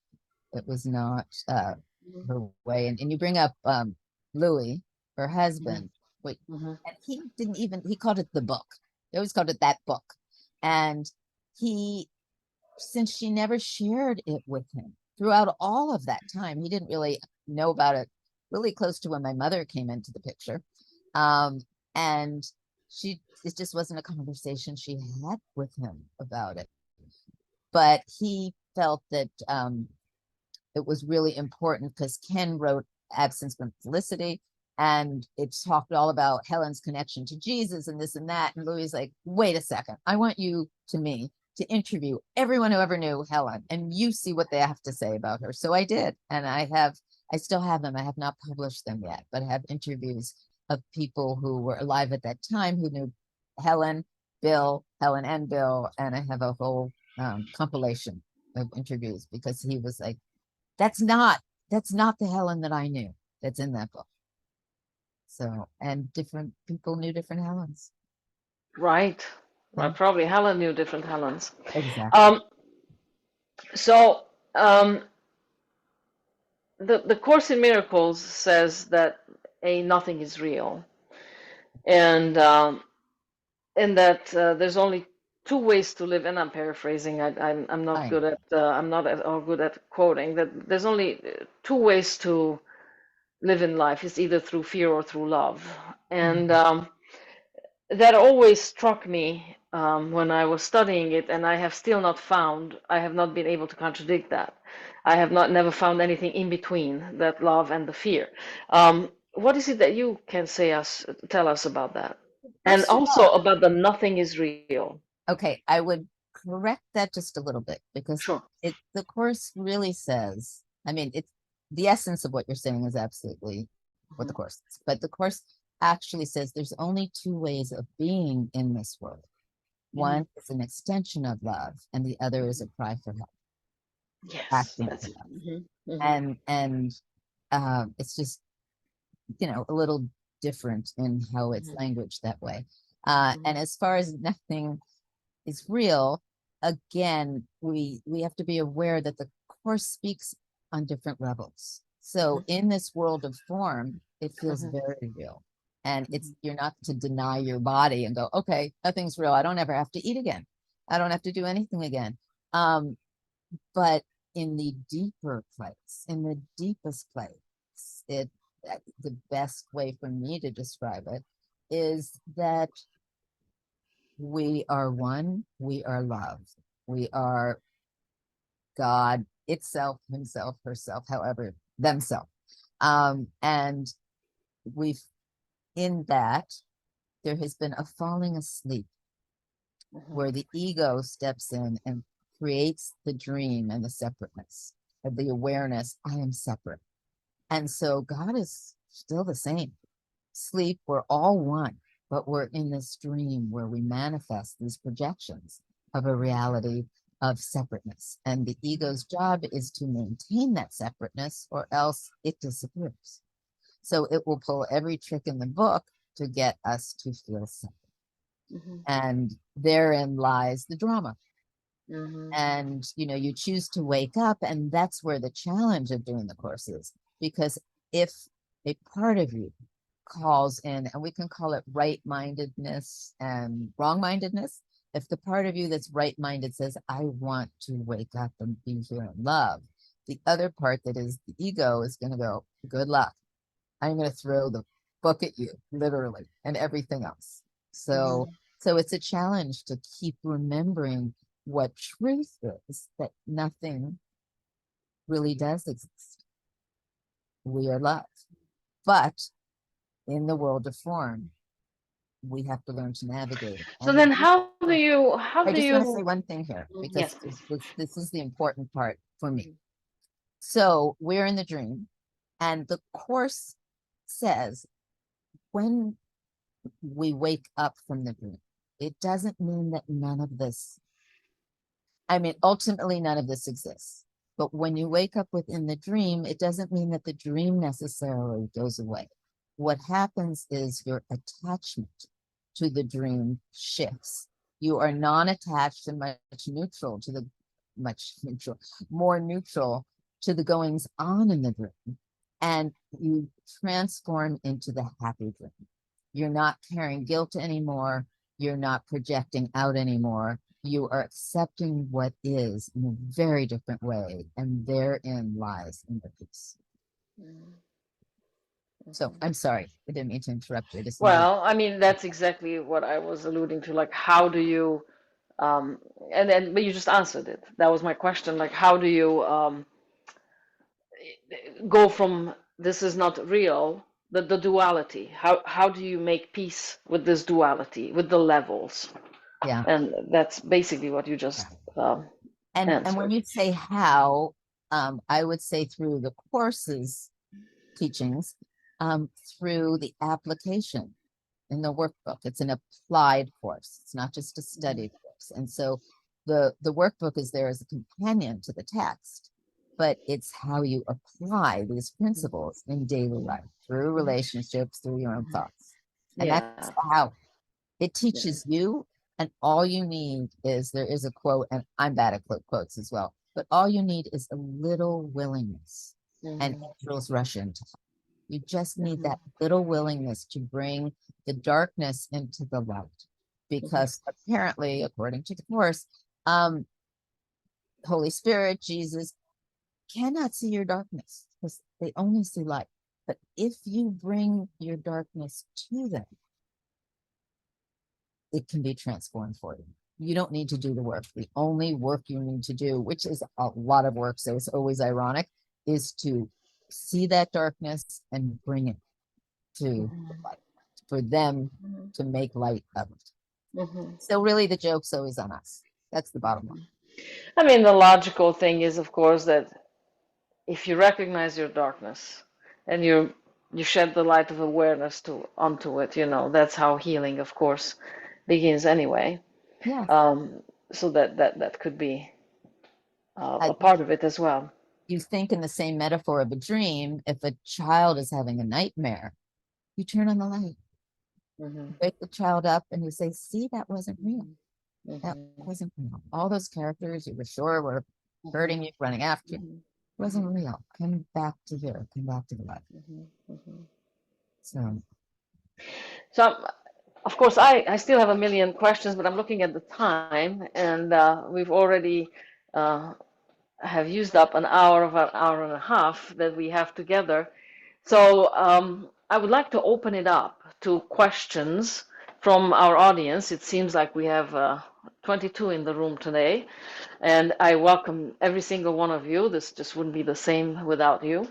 it was not her way. And you bring up Louis, her Hmm. husband, but Hmm. and he called it the book. He always called it that book. And since she never shared it with him throughout all of that time, he didn't really know about it really close to when my mother came into the picture. Um, and it just wasn't a conversation she had with him about it. But he felt that it was really important because Ken wrote Absence from Felicity, and it talked all about Helen's connection to Jesus and this and that. And Louis like, "Wait a second, I want you to interview everyone who ever knew Helen, and you see what they have to say about her." So I did, and I still have them. I have not published them yet, but I have interviews of people who were alive at that time who knew Helen, Helen and Bill, and I have a whole compilation of interviews because he was like, that's not the Helen that I knew that's in that book. So, and different people knew different Helens. Right. Yeah, Right. Probably Helen knew different Helens. exactly. Um, so the Course in Miracles says that a nothing is real, and that there's only two ways to live. And I'm paraphrasing. I'm not Fine. good at I'm not at all good at quoting. That there's only two ways to live in life. It's either through fear or through love, and Mhm. that always struck me when I was studying it, and I have not been able to contradict that. I have not never found anything in between that love and the fear. What is it that you can tell us about that? And First of also all, about the nothing is real. okay, I would correct that just a little bit because Sure. the course really says, I mean, it's the essence of what you're saying is absolutely what the Hmm. course is, but the course actually says there's only two ways of being in this world. Hmm. One is an extension of love, and the other is a cry for help, Yes, acting that's for it. love. Hmm. Hmm. And it's just a little different in how it's Hmm. languaged that way. Hmm. And as far as nothing is real, again, we have to be aware that the course speaks on different levels. So Hmm. in this world of form, it feels Hmm. very real. And Hmm. you're not to deny your body and go, okay, nothing's real. I don't ever have to eat again. I don't have to do anything again. Um, but in the deeper place, in the deepest place, the best way for me to describe it is that we are one, we are love, we are God itself, himself, herself, however, themselves. And we've, in that, there has been a falling asleep where the ego steps in and creates the dream and the separateness of the awareness, I am separate. And so God is still the same. Sleep, we're all one, but we're in this dream where we manifest these projections of a reality of separateness. And the ego's job is to maintain that separateness, or else it disappears. So it will pull every trick in the book to get us to feel separate. And therein lies the drama. And you choose to wake up, and that's where the challenge of doing the course is, because if a part of you calls in, and we can call it right-mindedness and wrong-mindedness, if the part of you that's right-minded says, I want to wake up and be here in love, the other part that is the ego is going to go, good luck, I'm going to throw the book at you, literally, and everything else. So it's a challenge to keep remembering what truth is, that nothing really does exist. We are love. But in the world of form, we have to learn to navigate it. So then how do you, I just want to say one thing here, yes, because please. this is the important part for me. So we're in the dream, and the course says when we wake up from the dream, it doesn't mean that none of this, ultimately none of this exists. But when you wake up within the dream, it doesn't mean that the dream necessarily goes away. What happens is your attachment to the dream shifts. You are non-attached and more neutral to the goings on in the dream. And you transform into the happy dream. You're not carrying guilt anymore. You're not projecting out anymore. You are accepting what is in a very different way. And therein lies in the peace. So I'm sorry. I didn't mean to interrupt you. Well, I mean, that's exactly what I was alluding to. Like, how do you, but you just answered it. That was my question. Like, how do you go from this is not real, the duality? How do you make peace with this duality, with the levels? Yeah. And that's basically what you just And when you say how, I would say through the course's teachings, through the application in the workbook. It's an applied course. It's not just a study course. And so the workbook is there as a companion to the text, but it's how you apply these principles in daily life through relationships, through your own thoughts. And that's how it teaches you. And all you need is, there is a quote, and I'm bad at quotes as well, but all you need is a little willingness, and angels rush into. You just need that little willingness to bring the darkness into the light, because apparently, according to the course, Holy Spirit, Jesus cannot see your darkness because they only see light. But if you bring your darkness to them, it can be transformed for you. You don't need to do the work. The only work you need to do, which is a lot of work, so it's always ironic, is to see that darkness and bring it to the light, for them to make light of it. So really the joke's always on us. That's the bottom line. I mean, the logical thing is, of course, that if you recognize your darkness and you shed the light of awareness onto it, that's how healing, of course, begins anyway. Yeah. So that could be a part of it as well. You think in the same metaphor of a dream, if a child is having a nightmare, you turn on the light, wake the child up, and you say, see, that wasn't real. That wasn't real. All those characters you were sure were hurting you, running after you, wasn't real. Come back to here. Come back to the light. So, of course, I still have a million questions, but I'm looking at the time, and we've already have used up an hour and a half that we have together. So I would like to open it up to questions from our audience. It seems like we have 22 in the room today, and I welcome every single one of you. This just wouldn't be the same without you.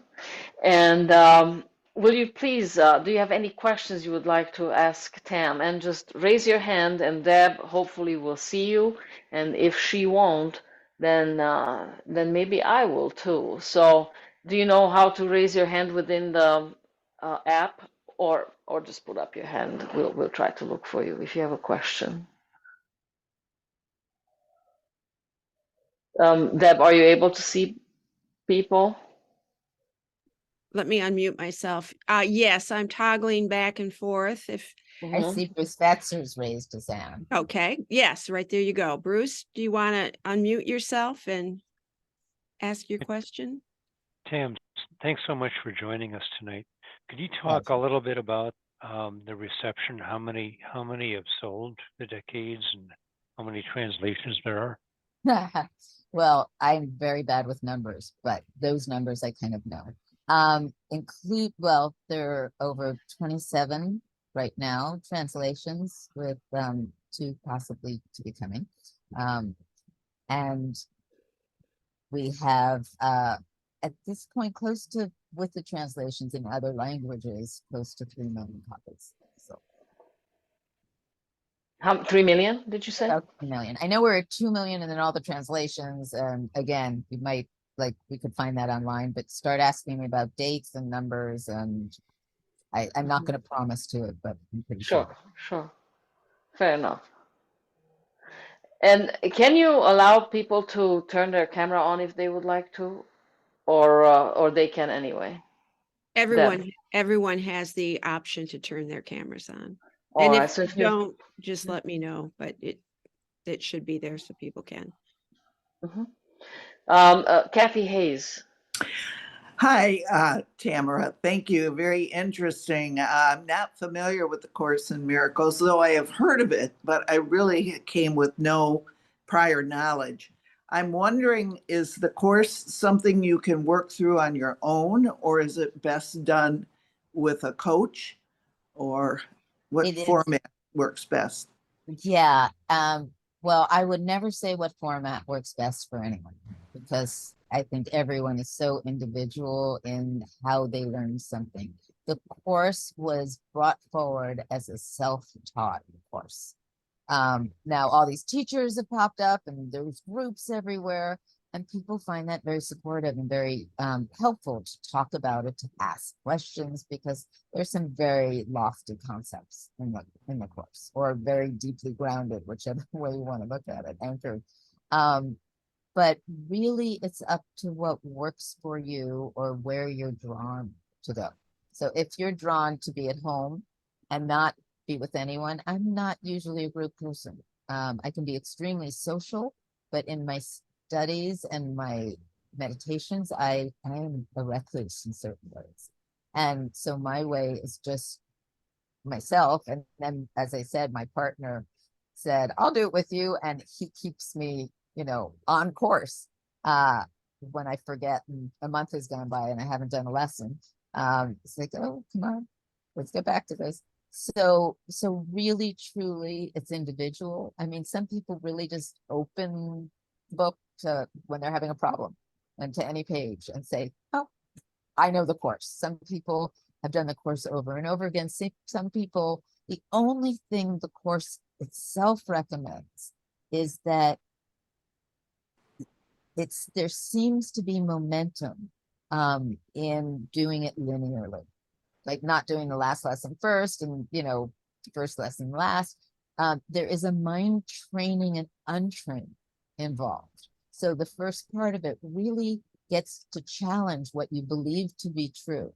And will you please, do you have any questions you would like to ask Tam? And just raise your hand, and Deb hopefully will see you. And if she won't, then maybe I will too. So, do you know how to raise your hand within the app, or just put up your hand? We'll try to look for you if you have a question. Deb, are you able to see people? Let me unmute myself. Yes, I'm toggling back and forth. If I see Bruce Fetzer's raised his hand. okay, yes, right there you go. Bruce, do you want to unmute yourself and ask your question? Tam, thanks so much for joining us tonight. Could you talk a Pleasure. little bit about the reception? How many have sold the decades, and how many translations there are? Well, I'm very bad with numbers, but those numbers I kind of know. Well, there are over 27 right now translations, with two possibly to be coming. And we have at this point close to, with the translations in other languages, close to 3 million copies. So How 3 million, did you say? about 3 million. I know we're at 2 million, and then all the translations. And again, we might, like, we could find that online, but start asking me about dates and numbers, and I'm not going to promise to it, but I'm pretty sure. Sure. Fair enough. And can you allow people to turn their camera on if they would like to, or they can anyway? Everyone has the option to turn their cameras on. All And right. if So you if you, don't, just let me know, but it should be there so people can. Kathy Hayes. Hi, Tamara. Thank you. Very interesting. I'm not familiar with the Course in Miracles, though I have heard of it, but I really came with no prior knowledge. I'm wondering, is the course something you can work through on your own, or is it best done with a coach, or what It is. format works best? Yeah. Well, I would never say what format works best for anyone, because I think everyone is so individual in how they learn something. The course was brought forward as a self-taught course. Now all these teachers have popped up, and there's groups everywhere, and people find that very supportive and very helpful to talk about it, to ask questions, because there's some very lofty concepts in the course, or very deeply grounded, whichever way you want to look at it, anchored. But really, it's up to what works for you or where you're drawn to go. So if you're drawn to be at home and not be with anyone, I'm not usually a group person. I can be extremely social, but in my studies and my meditations, I am a recluse in certain ways. And so my way is just myself. And then, as I said, my partner said, I'll do it with you. And he keeps me, on course. When I forget and a month has gone by and I haven't done a lesson, it's like, oh, come on, let's get back to this. So really, truly, it's individual. I mean, some people really just open the book to when they're having a problem, and to any page, and say, oh, I know the course. Some people have done the course over and over again. Some people, the only thing the course itself recommends is that there seems to be momentum in doing it linearly, like not doing the last lesson first and first lesson last. There is a mind training and untraining involved. So the first part of it really gets to challenge what you believe to be true,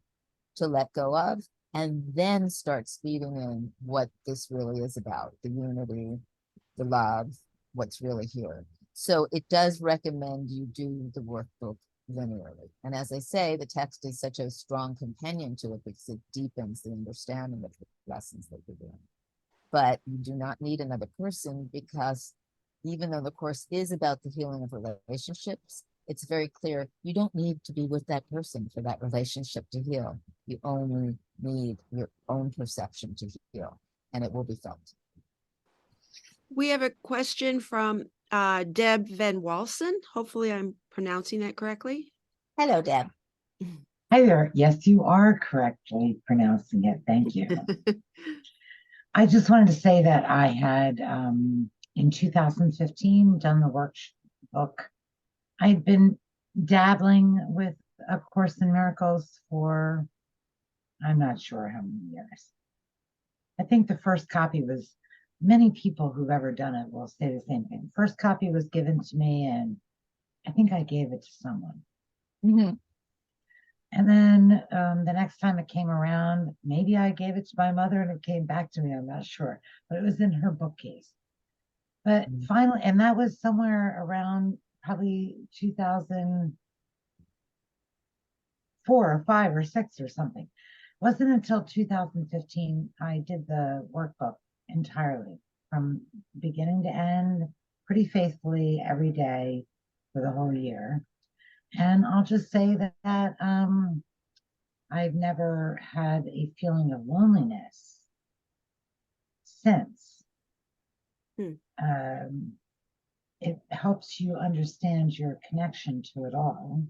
to let go of, and then start feeding in what this really is about: the unity, the love, what's really here. So it does recommend you do the workbook linearly. And as I say, the text is such a strong companion to it because it deepens the understanding of the lessons that you're doing. But you do not need another person, because even though the course is about the healing of relationships, it's very clear you don't need to be with that person for that relationship to heal. You only need your own perception to heal, and it will be felt. We have a question from Deb Van Walsen. Hopefully I'm pronouncing that correctly. Hello, Deb. Hi there. Yes, you are correctly pronouncing it. Thank you. I just wanted to say that I had, in 2015, done the workbook. I'd been dabbling with A Course in Miracles for, I'm not sure how many years. I think the first copy was, many people who've ever done it will say the same thing. First copy was given to me, and I think I gave it to someone. Mhm. And then the next time it came around, maybe I gave it to my mother and it came back to me. I'm not sure, but it was in her bookcase. But finally, and that was somewhere around probably 2004 or 5 or 6 or something. It wasn't until 2015 I did the workbook entirely from beginning to end, pretty faithfully every day for the whole year. And I'll just say that I've never had a feeling of loneliness since. It helps you understand your connection to it all.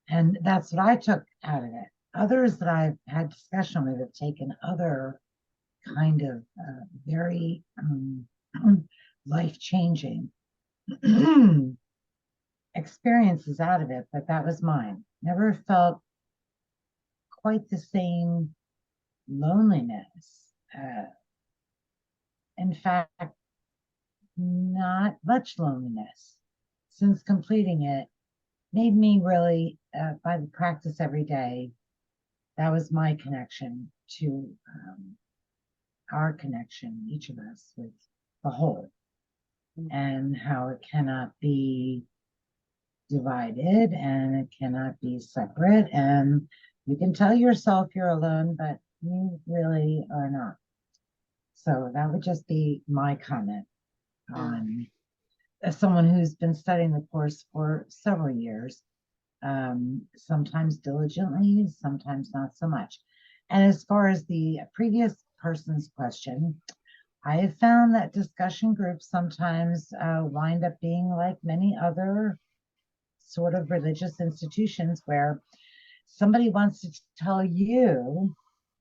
And that's what I took out of it. Others that I've had discussion with have taken other kind of very life-changing experiences out of it, but that was mine. Never felt quite the same loneliness. In fact, not much loneliness. Since completing it, made me really, by the practice every day, that was my connection to our connection, each of us, with the whole, and how it cannot be divided and it cannot be separate. And you can tell yourself you're alone, but you really are not. So that would just be my comment on, as someone who's been studying the course for several years, sometimes diligently, sometimes not so much. And as far as the previous person's question, I have found that discussion groups sometimes wind up being like many other sort of religious institutions where somebody wants to tell you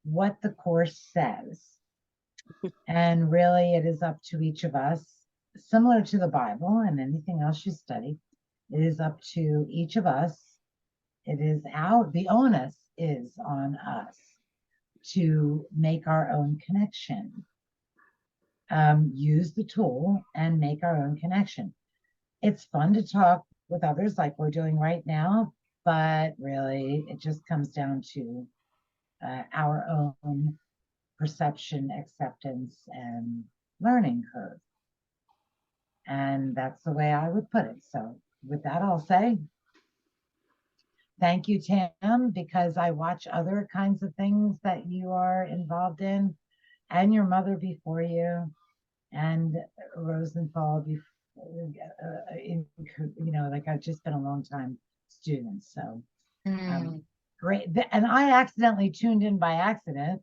what the course says. And really, it is up to each of us, similar to the Bible and anything else you study. It is up to each of us. It is the onus is on us to make our own connection. Use the tool and make our own connection. It's fun to talk with others like we're doing right now, but really it just comes down to our own perception, acceptance, and learning curve. And that's the way I would put it. So with that, I'll say thank you, Tam, because I watch other kinds of things that you are involved in, and your mother before you, and Rosenthal before, like I've just been a long time student. So great. And I accidentally tuned in by accident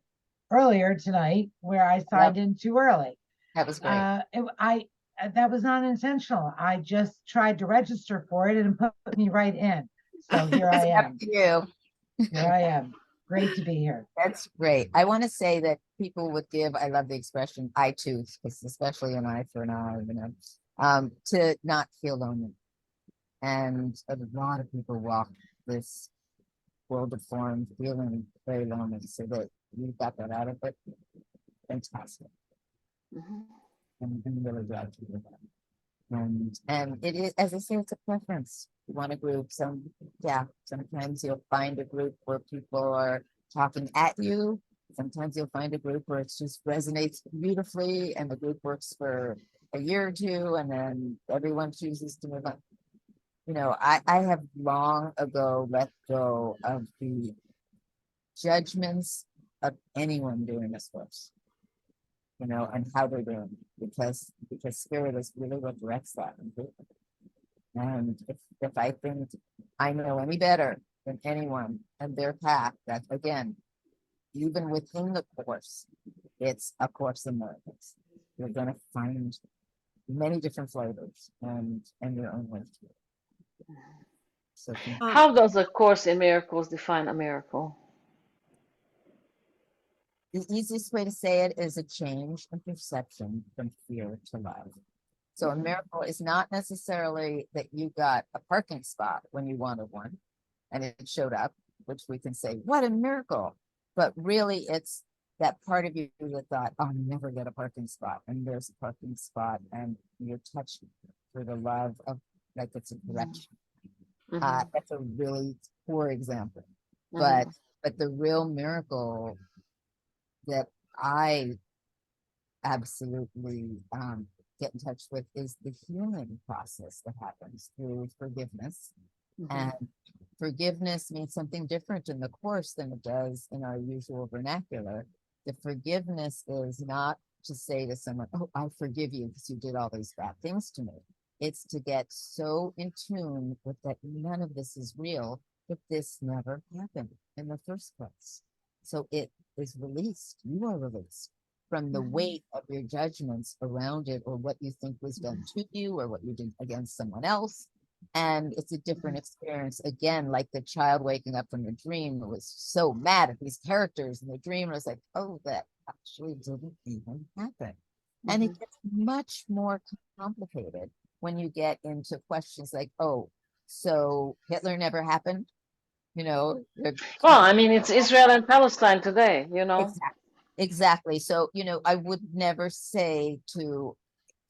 earlier tonight where I signed in too early. That was great. That was not intentional. I just tried to register for it and put me right in. So here I am. You. Here I am. Great to be here. That's great. I want to say that people would give, I love the expression eye tooth, because especially an eye for an eye, to not feel lonely. And a lot of people walk this world of form feeling very lonely. So that you got that out of it. Fantastic. And I'm really glad to hear that. And it is, as I say, it's a preference. You want a group. Sometimes you'll find a group where people are talking at you. Sometimes you'll find a group where it just resonates beautifully and the group works for a year or two and then everyone chooses to move on. I have long ago let go of the judgments of anyone doing this course. And how they're doing, because spirit is really what directs that. And if I think I know any better than anyone and their path, that again, even within the course, it's a course in miracles. You're going to find many different flavors and your own way to it. So How does A Course in Miracles define a miracle? the easiest way to say it is a change in perception from fear to love. So a miracle is not necessarily that you got a parking spot when you wanted one and it showed up, which we can say, what a miracle. But really, it's that part of you that thought, I'll never get a parking spot. And there's a parking spot, and you're touched for the love of, like, it's a correction. That's a really poor example. But the real miracle that I absolutely get in touch with is the healing process that happens through forgiveness. And forgiveness means something different in the course than it does in our usual vernacular. The forgiveness is not to say to someone, oh, I forgive you because you did all these bad things to me. It's to get so in tune with that none of this is real, that this never happened in the first place. So it is released. You are released from the weight of your judgments around it, or what you think was done to you, or what you did against someone else. And it's a different experience. Again, like the child waking up from a dream who was so mad at these characters in the dream. And was like, oh, that actually didn't even happen. And it gets much more complicated when you get into questions like, oh, so Hitler never happened? You know, Well, I mean, it's Israel and Palestine today, you know. Exactly. So, you know, I would never say to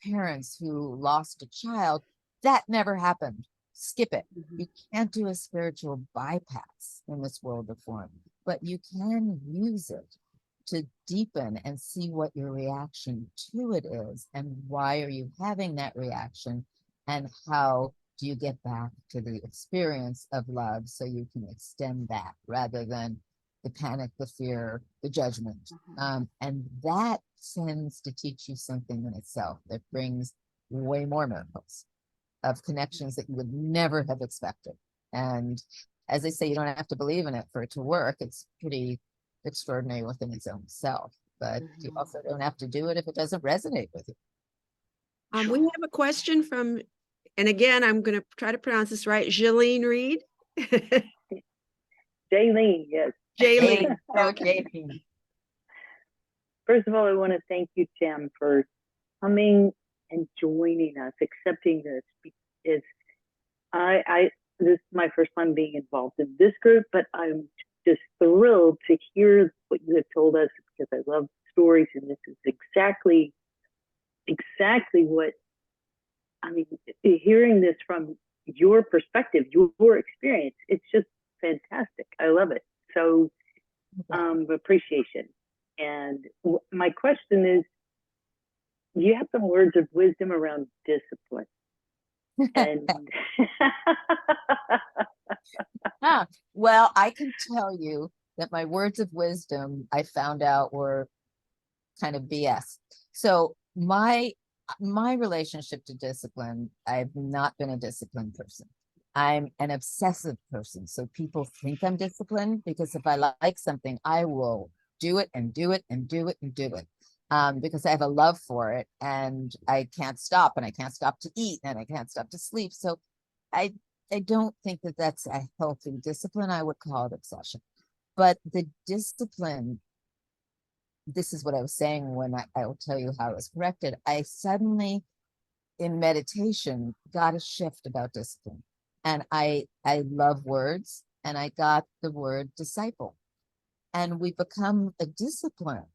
parents who lost a child, that never happened. Skip it. You can't do a spiritual bypass in this world of form, but you can use it to deepen and see what your reaction to it is, and why are you having that reaction, and how do you get back to the experience of love so you can extend that rather than the panic, the fear, the judgment. And that tends to teach you something in itself that brings way more miracles of connections that you would never have expected. And as I say, you don't have to believe in it for it to work. It's pretty extraordinary within its own self, but you also don't have to do it if it doesn't resonate with you. We have a question from, and again, I'm going to try to pronounce this right, Jaylene Reed. Jaylene, yes. Jaylene. Okay. First of all, I want to thank you, Tim, for coming and joining us, accepting this. It's, this is my first time being involved in this group, but I'm just thrilled to hear what you have told us, because I love stories, and this is exactly what, I mean, hearing this from your perspective, your experience, it's just fantastic. I love it. So appreciation. And my question is, you have some words of wisdom around discipline. And well, I can tell you that my words of wisdom, I found out, were kind of BS. So my relationship to discipline, I've not been a disciplined person. I'm an obsessive person. So people think I'm disciplined because if I like something, I will do it and do it and do it and do it. Because I have a love for it, and I can't stop, and I can't stop to eat, and I can't stop to sleep. So I don't think that that's a healthy discipline. I would call it obsession. But the discipline, this is what I was saying when I will tell you how I was corrected. I suddenly, in meditation, got a shift about discipline. And I love words, and I got the word disciple. And we become a discipline.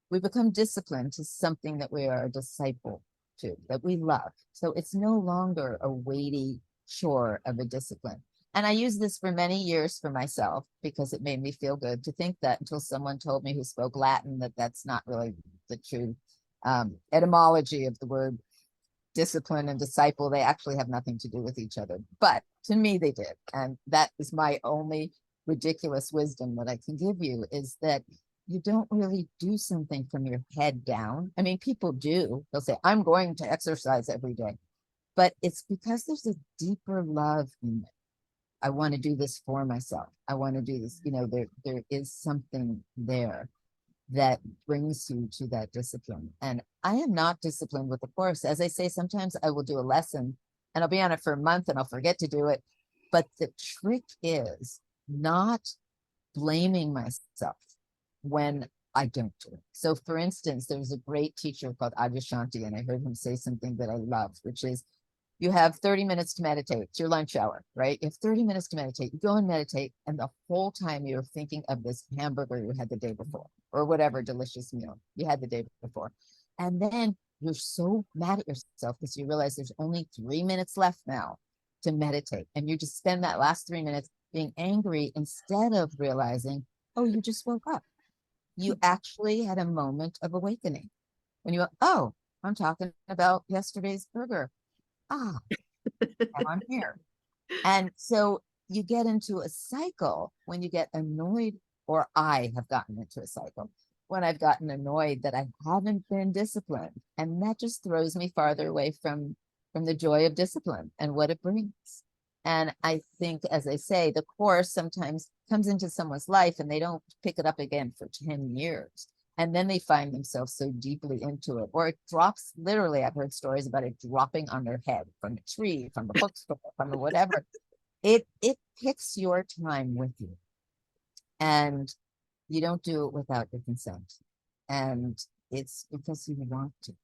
We become disciplined to something that we are a disciple to, that we love. So it's no longer a weighty chore of a discipline. And I used this for many years for myself because it made me feel good to think that, until someone told me, who spoke Latin, that that's not really the true etymology of the word discipline and disciple. They actually have nothing to do with each other. But to me, they did. And that is my only ridiculous wisdom that I can give you, is that you don't really do something from your head down. I mean, people do. They'll say, I'm going to exercise every day. but it's because there's a deeper love in it. I want to do this for myself. I want to do this. There is something there that brings you to that discipline. And I am not disciplined with the course. As I say, sometimes I will do a lesson and I'll be on it for a month and I'll forget to do it. But the trick is not blaming myself when I don't do it. So for instance, there's a great teacher called Adyashanti, and I heard him say something that I love, which is, you have 30 minutes to meditate. It's your lunch hour, right? You have 30 minutes to meditate. You go and meditate, and the whole time you're thinking of this hamburger you had the day before, or whatever delicious meal you had the day before. And then you're so mad at yourself because you realize there's only 3 minutes left now to meditate. And you just spend that last 3 minutes being angry instead of realizing, oh, you just woke up. You actually had a moment of awakening. When you, oh, I'm talking about yesterday's burger. Ah, now I'm here. And so you get into a cycle when you get annoyed, or I have gotten into a cycle when I've gotten annoyed that I haven't been disciplined. And that just throws me farther away from the joy of discipline and what it brings. And I think, as I say, the course sometimes comes into someone's life and they don't pick it up again for 10 years. And then they find themselves so deeply into it, or it drops. Literally, I've heard stories about it dropping on their head from the tree, from the bookstore, from the whatever. It picks your time with you, and you don't do it without your consent. And it's because you want to.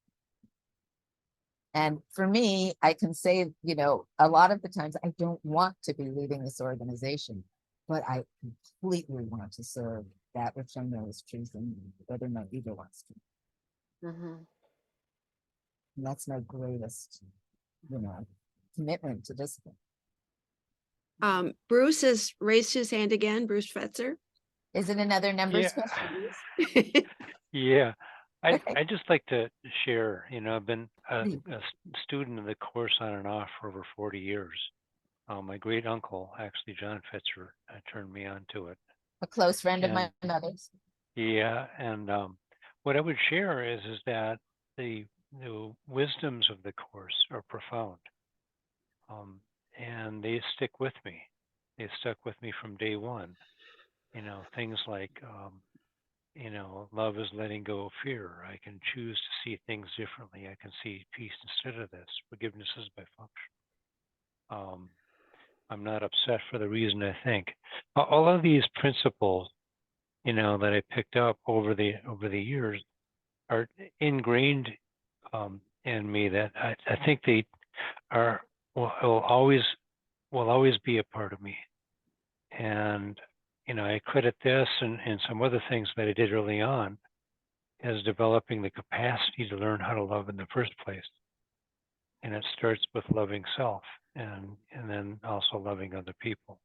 And for me, I can say, a lot of the times I don't want to be leading this organization, but I completely want to serve that which I know is truth in me, whether my ego wants to. Mm-hmm. And that's my greatest, commitment to discipline. Bruce has raised his hand again, Bruce Fetzer. Is it another numbers Yeah. question? Yeah. Okay. I just like to share, I've been a Please. student of the course on and off for over 40 years. My great uncle, actually, John Fetzer, turned me on to it. A close friend of And my mother's. yeah, and what I would share is that the wisdoms of the course are profound, and they stick with me. They stuck with me from day one. Things like love is letting go of fear. I can choose to see things differently. I can see peace instead of this. Forgiveness is by function. I'm not upset for the reason I think. All of these principles, that I picked up over the years are ingrained in me, that I think they are will always be a part of me. And I credit this and some other things that I did early on as developing the capacity to learn how to love in the first place. And it starts with loving self and then also loving other people.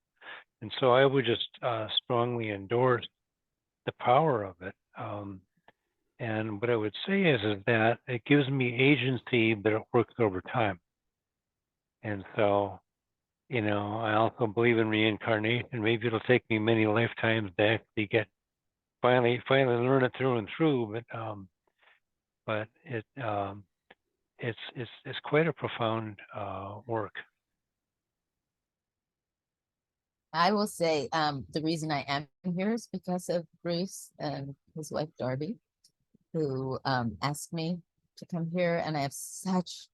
And so I would just strongly endorse the power of it. And what I would say is that it gives me agency, but it works over time. And so, I also believe in reincarnation. Maybe it'll take me many lifetimes to actually finally learn it through and through. But it's quite a profound work. I will say, the reason I am here is because of Bruce and his wife Darby, who asked me to come here, and I have such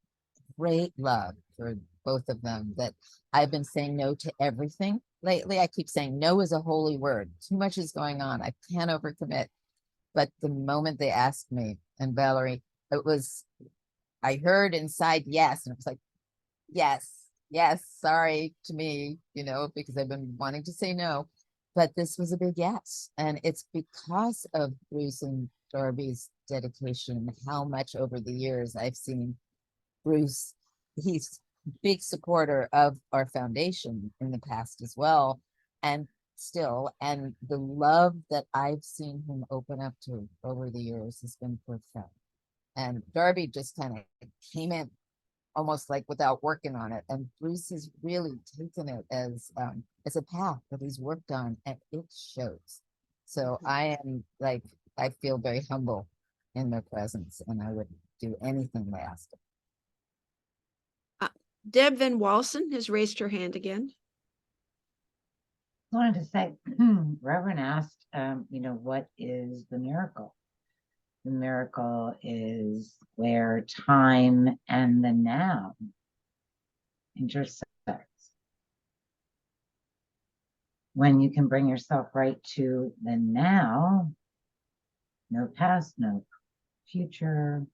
great love for both of them that I've been saying no to everything lately. I keep saying no is a holy word. Too much is going on. I can't overcommit. But the moment they asked me, and Valerie, I heard inside yes, and it was like, yes, sorry to me, because I've been wanting to say no. But this was a big yes. And it's because of Bruce and Darby's dedication, how much over the years I've seen Bruce. He's a big supporter of our foundation in the past as well. And the love that I've seen him open up to over the years has been profound. And Darby just kind of came in almost like without working on it. And Bruce has really taken it as a path that he's worked on, and it shows. So I feel very humble in their presence, and I would do anything they ask. Deb Van Walsen has raised her hand again. I wanted to say, Reverend asked, what is the miracle? The miracle is where time and the now intersect. When you can bring yourself right to the now, no past, no future,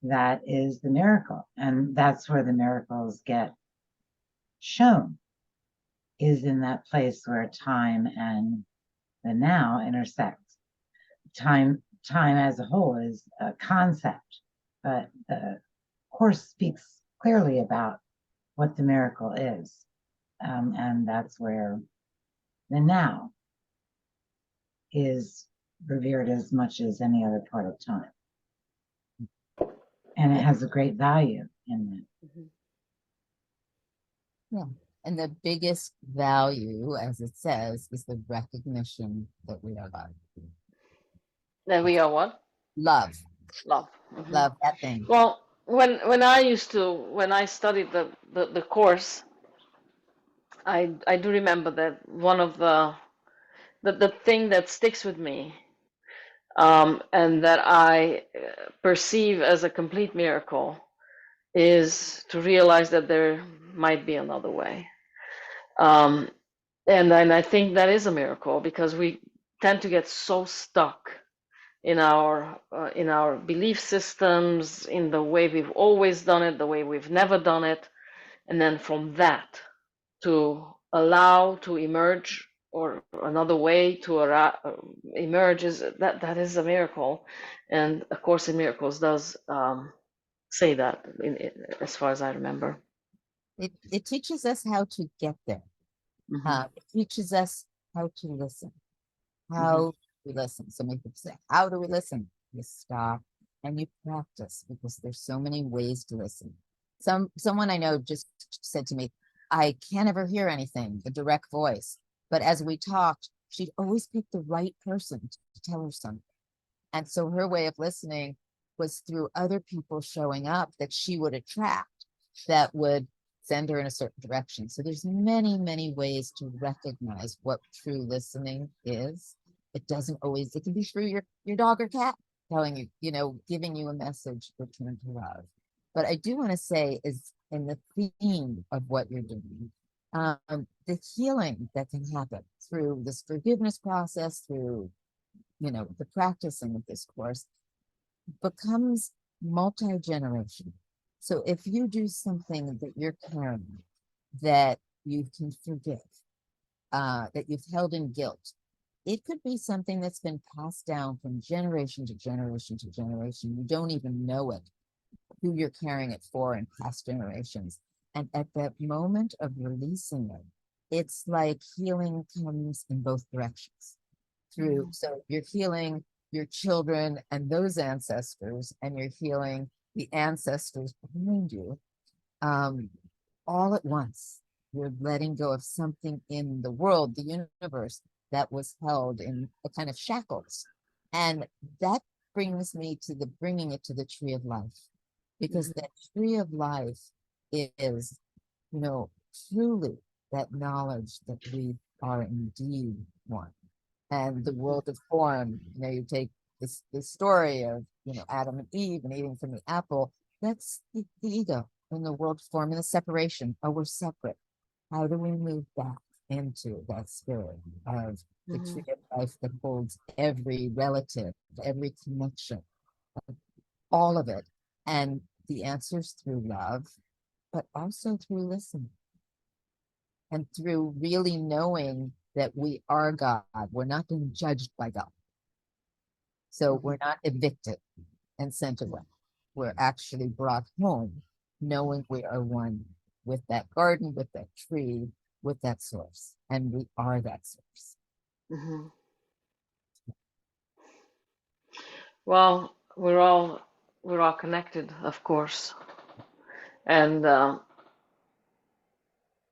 that is the miracle. And that's where the miracles get shown, is in that place where time and the now intersect. Time as a whole is a concept, but the Course speaks clearly about what the miracle is. And that's where the now is revered as much as any other part of time. And it has a great value in it. Yeah. And the biggest value, as it says, is the recognition that we are loved. That we are what? Love. Love. Love that thing. Well, when I studied the course, I do remember that one of the thing that sticks with me, and that I perceive as a complete miracle, is to realize that there might be another way. And I think that is a miracle, because we tend to get so stuck in our belief systems, in the way we've always done it, the way we've never done it, and then from that to allow to emerge, or another way to emerge, is that is a miracle. And A Course in Miracles does say that, as far as I remember. It teaches us how to get there. It teaches us how to listen. How we listen. So many people say, how do we listen? You stop and you practice, because there's so many ways to listen. Someone I know just said to me, I can't ever hear anything, the direct voice. But as we talked, she'd always pick the right person to tell her something. And so her way of listening was through other people showing up that she would attract, that would send her in a certain direction. So there's many, many ways to recognize what true listening is. It doesn't always, it can be through your dog or cat telling you, giving you a message, return to love. But I do want to say is in the theme of what you're doing, the healing that can happen through this forgiveness process, through, the practicing of this course, becomes multi-generational. So if you do something that you're carrying, that you can forgive, that you've held in guilt, it could be something that's been passed down from generation to generation to generation. You don't even know it, who you're carrying it for in past generations. And at that moment of releasing it, it's like healing comes in both directions. So you're healing your children and those ancestors, and you're healing the ancestors behind you, all at once. You're letting go of something in the world, the universe, that was held in a kind of shackles. And that brings me to bringing it to the tree of life, because that tree of life is, truly that knowledge that we are indeed one. And the world of form, you take this story of, Adam and Eve and eating from the apple, that's the ego in the world of form and the separation. Oh, we're separate. How do we move back into that spirit of the tree of life that holds every relative, every connection, all of it? And the answer's through love, but also through listening. And through really knowing that we are God. We're not being judged by God. So we're not evicted and sent away. We're actually brought home, knowing we are one with that garden, with that tree, with that source. And we are that source. Well, we're all connected, of course. And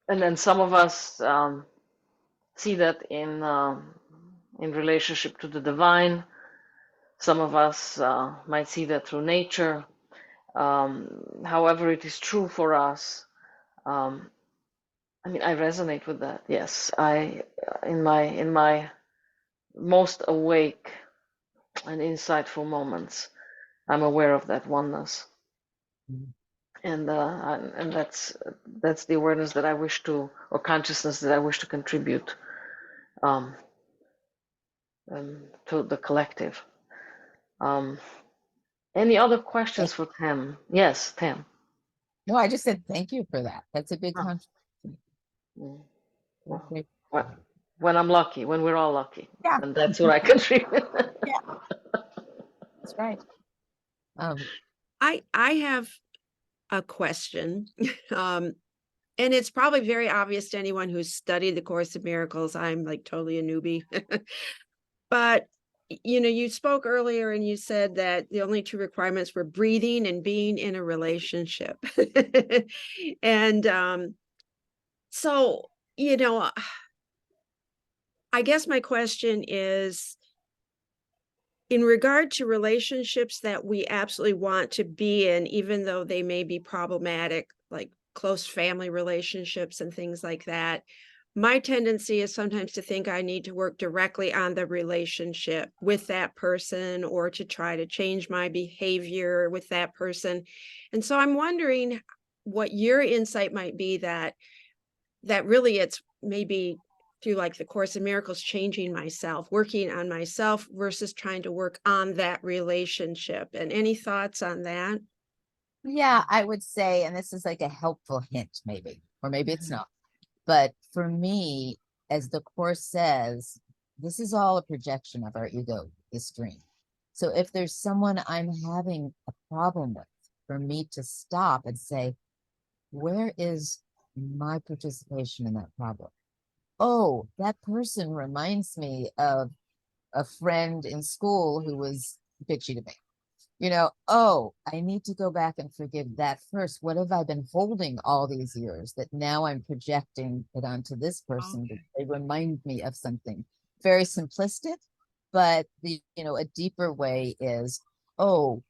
then some of us see that in relationship to the divine. Some of us might see that through nature. However, it is true for us. I mean, I resonate with that. Yes, in my most awake and insightful moments, I'm aware of that oneness, Mm. and that's the awareness that I wish to, or consciousness that I wish to contribute um, to the collective. Any other questions for Tam? Yes, Tam. No, I just said thank you for that. That's a big Oh, contribution. mm, We're well, grateful. when I'm lucky, when we're all lucky, Yeah, and that's what I contribute. yeah, that's right. I have a question. um, and it's probably very obvious to anyone who's studied the Course of Miracles. I'm like totally a newbie. But you know, you spoke earlier and you said that the only two requirements were breathing and being in a relationship. And so, you know, I guess my question is, in regard to relationships that we absolutely want to be in, even though they may be problematic, like close family relationships and things like that, my tendency is sometimes to think I need to work directly on the relationship with that person or to try to change my behavior with that person. And so I'm wondering what your insight might be that really it's maybe through like the Course in Miracles, changing myself, working on myself versus trying to work on that relationship. And any thoughts on that? Yeah, I would say, and this is like a helpful hint, maybe, or maybe it's not. But for me, as the Course says, this is all a projection of our ego, this dream. So if there's someone I'm having a problem with, for me to stop and say, where is my participation in that problem? Oh, that person reminds me of a friend in school who was bitchy to me. Oh, I need to go back and forgive that first. What have I been holding all these years that now I'm projecting it onto this person because they remind me of something very simplistic, but a deeper way is, oh,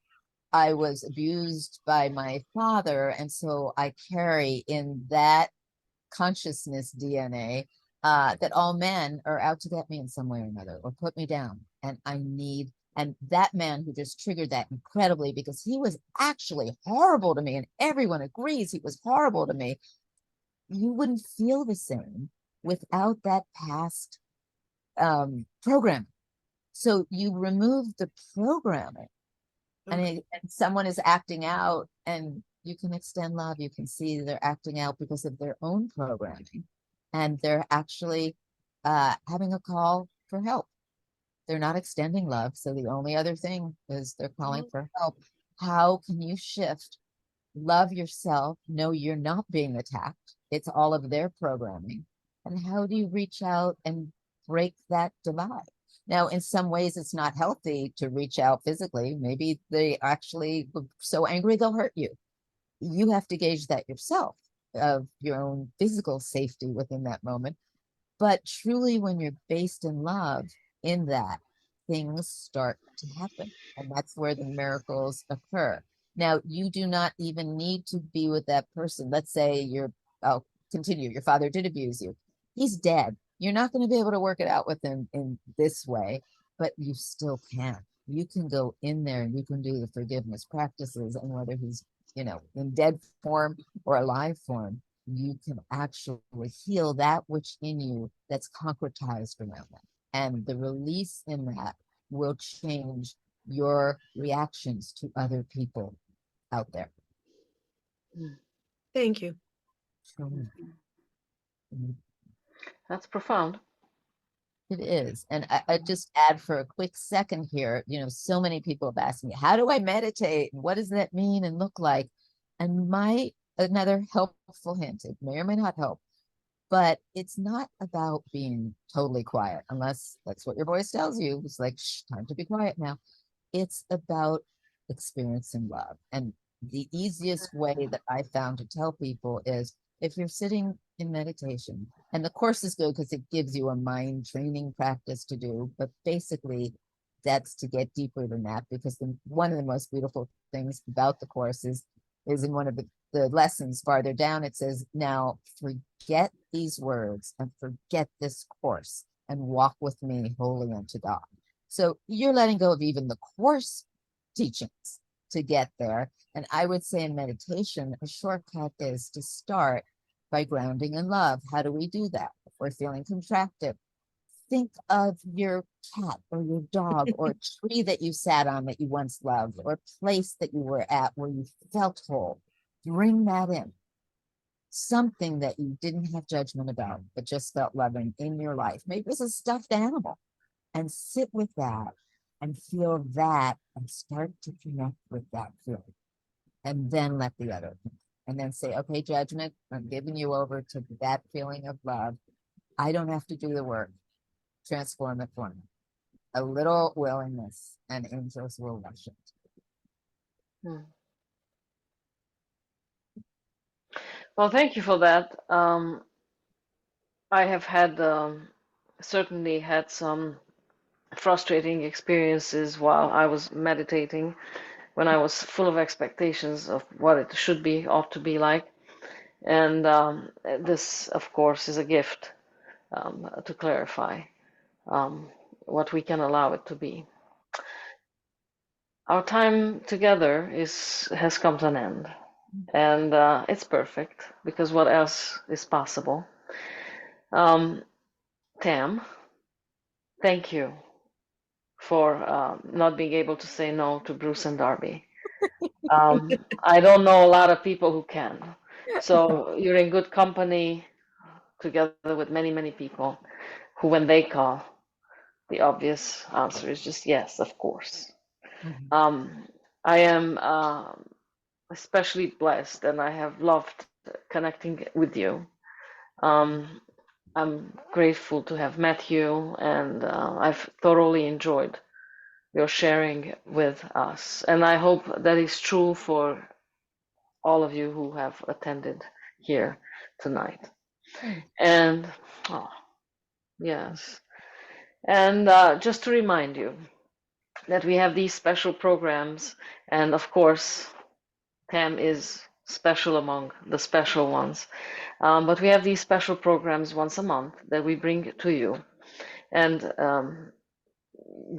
I was abused by my father, and so I carry in that consciousness DNA that all men are out to get me in some way or another or put me down. And that man who just triggered that incredibly because he was actually horrible to me, and everyone agrees he was horrible to me. You wouldn't feel the same without that past program. So you remove the programming, and someone is acting out, and you can extend love. You can see they're acting out because of their own programming, and they're actually having a call for help. They're not extending love. So the only other thing is they're calling for help. How can you shift? Love yourself. Know you're not being attacked. It's all of their programming. And how do you reach out and break that divide? Now, in some ways, it's not healthy to reach out physically. Maybe they actually were so angry they'll hurt you. You have to gauge that yourself, of your own physical safety within that moment. But truly, when you're based in love, in that, things start to happen. And that's where the miracles occur. Now, you do not even need to be with that person. Let's say I'll continue, your father did abuse you. He's dead. You're not going to be able to work it out with him in this way, but you still can. You can go in there and you can do the forgiveness practices, and whether he's, in dead form or alive form, you can actually heal that which in you that's concretized around that. And the release in that will change your reactions to other people out there. Thank you. That's profound. It is. And I just add for a quick second here, so many people have asked me, how do I meditate? And what does that mean and look like? And another helpful hint, it may or may not help, but it's not about being totally quiet, unless that's what your voice tells you. It's like, shh, time to be quiet now. It's about experiencing love. And the easiest way that I found to tell people is, if you're sitting in meditation, and the Course is good because it gives you a mind training practice to do, but basically that's to get deeper than that, because one of the most beautiful things about the course is in one of the lessons farther down. It says, now forget these words and forget this course and walk with me wholly unto God. So you're letting go of even the course teachings to get there. And I would say in meditation, a shortcut is to start by grounding in love. How do we do that? If we're feeling contracted, think of your cat or your dog or a tree that you sat on that you once loved, or a place that you were at where you felt whole. Bring that in. Something that you didn't have judgment about, but just felt loving in your life. Maybe it's a stuffed animal, and sit with that and feel that and start to connect with that feeling. And then let the other, and then say, okay, judgment, I'm giving you over to that feeling of love. I don't have to do the work. Transform it for me. A little willingness and angels will rush it. Hmm. Well, thank you for that. I have had certainly had some frustrating experiences while I was meditating, when I was full of expectations of what it should be, ought to be like. And this, of course, is a gift to clarify what we can allow it to be. Our time together has come to an end, and it's perfect, because what else is possible? Tam, thank you for not being able to say no to Bruce and Darby. I don't know a lot of people who can. So you're in good company together with many, many people who, when they call, the obvious answer is just yes, of course. I am especially blessed, and I have loved connecting with you. I'm grateful to have met you, and I've thoroughly enjoyed your sharing with us. And I hope that is true for all of you who have attended here tonight. And oh, yes, and just to remind you that we have these special programs, and of course, Tam is special among the special ones. But we have these special programs once a month that we bring to you. And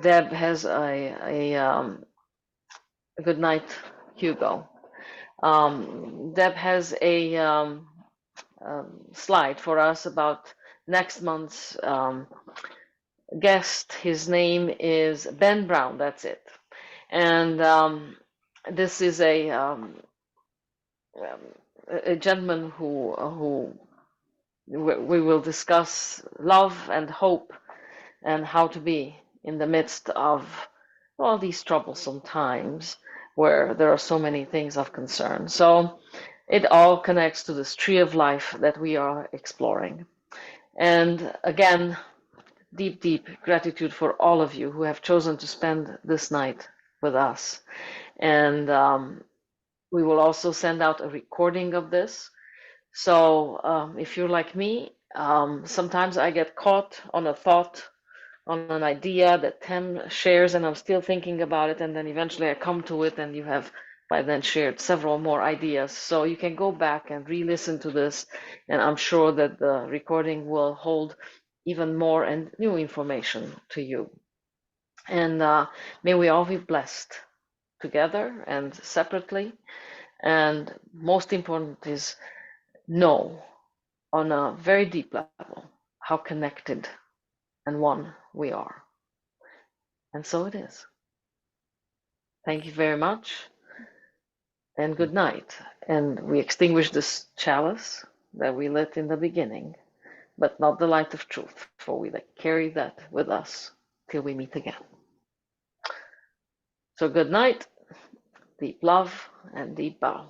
Deb has a good night, Hugo. Deb has a slide for us about next month's guest. His name is Ben Brown. That's it. And this is a gentleman who we will discuss love and hope and how to be in the midst of all these troublesome times where there are so many things of concern. So it all connects to this tree of life that we are exploring. And again, deep, deep gratitude for all of you who have chosen to spend this night with us. And we will also send out a recording of this. So if you're like me, sometimes I get caught on a thought, on an idea that Tim shares, and I'm still thinking about it, and then eventually I come to it, and you have by then shared several more ideas. So you can go back and re-listen to this, and I'm sure that the recording will hold even more and new information to you. And may we all be blessed together and separately. And most important is know on a very deep level how connected and one we are. And so it is. Thank you very much, and good night. And we extinguish this chalice that we lit in the beginning, but not the light of truth, for we carry that with us till we meet again. So good night, deep love, and deep bow.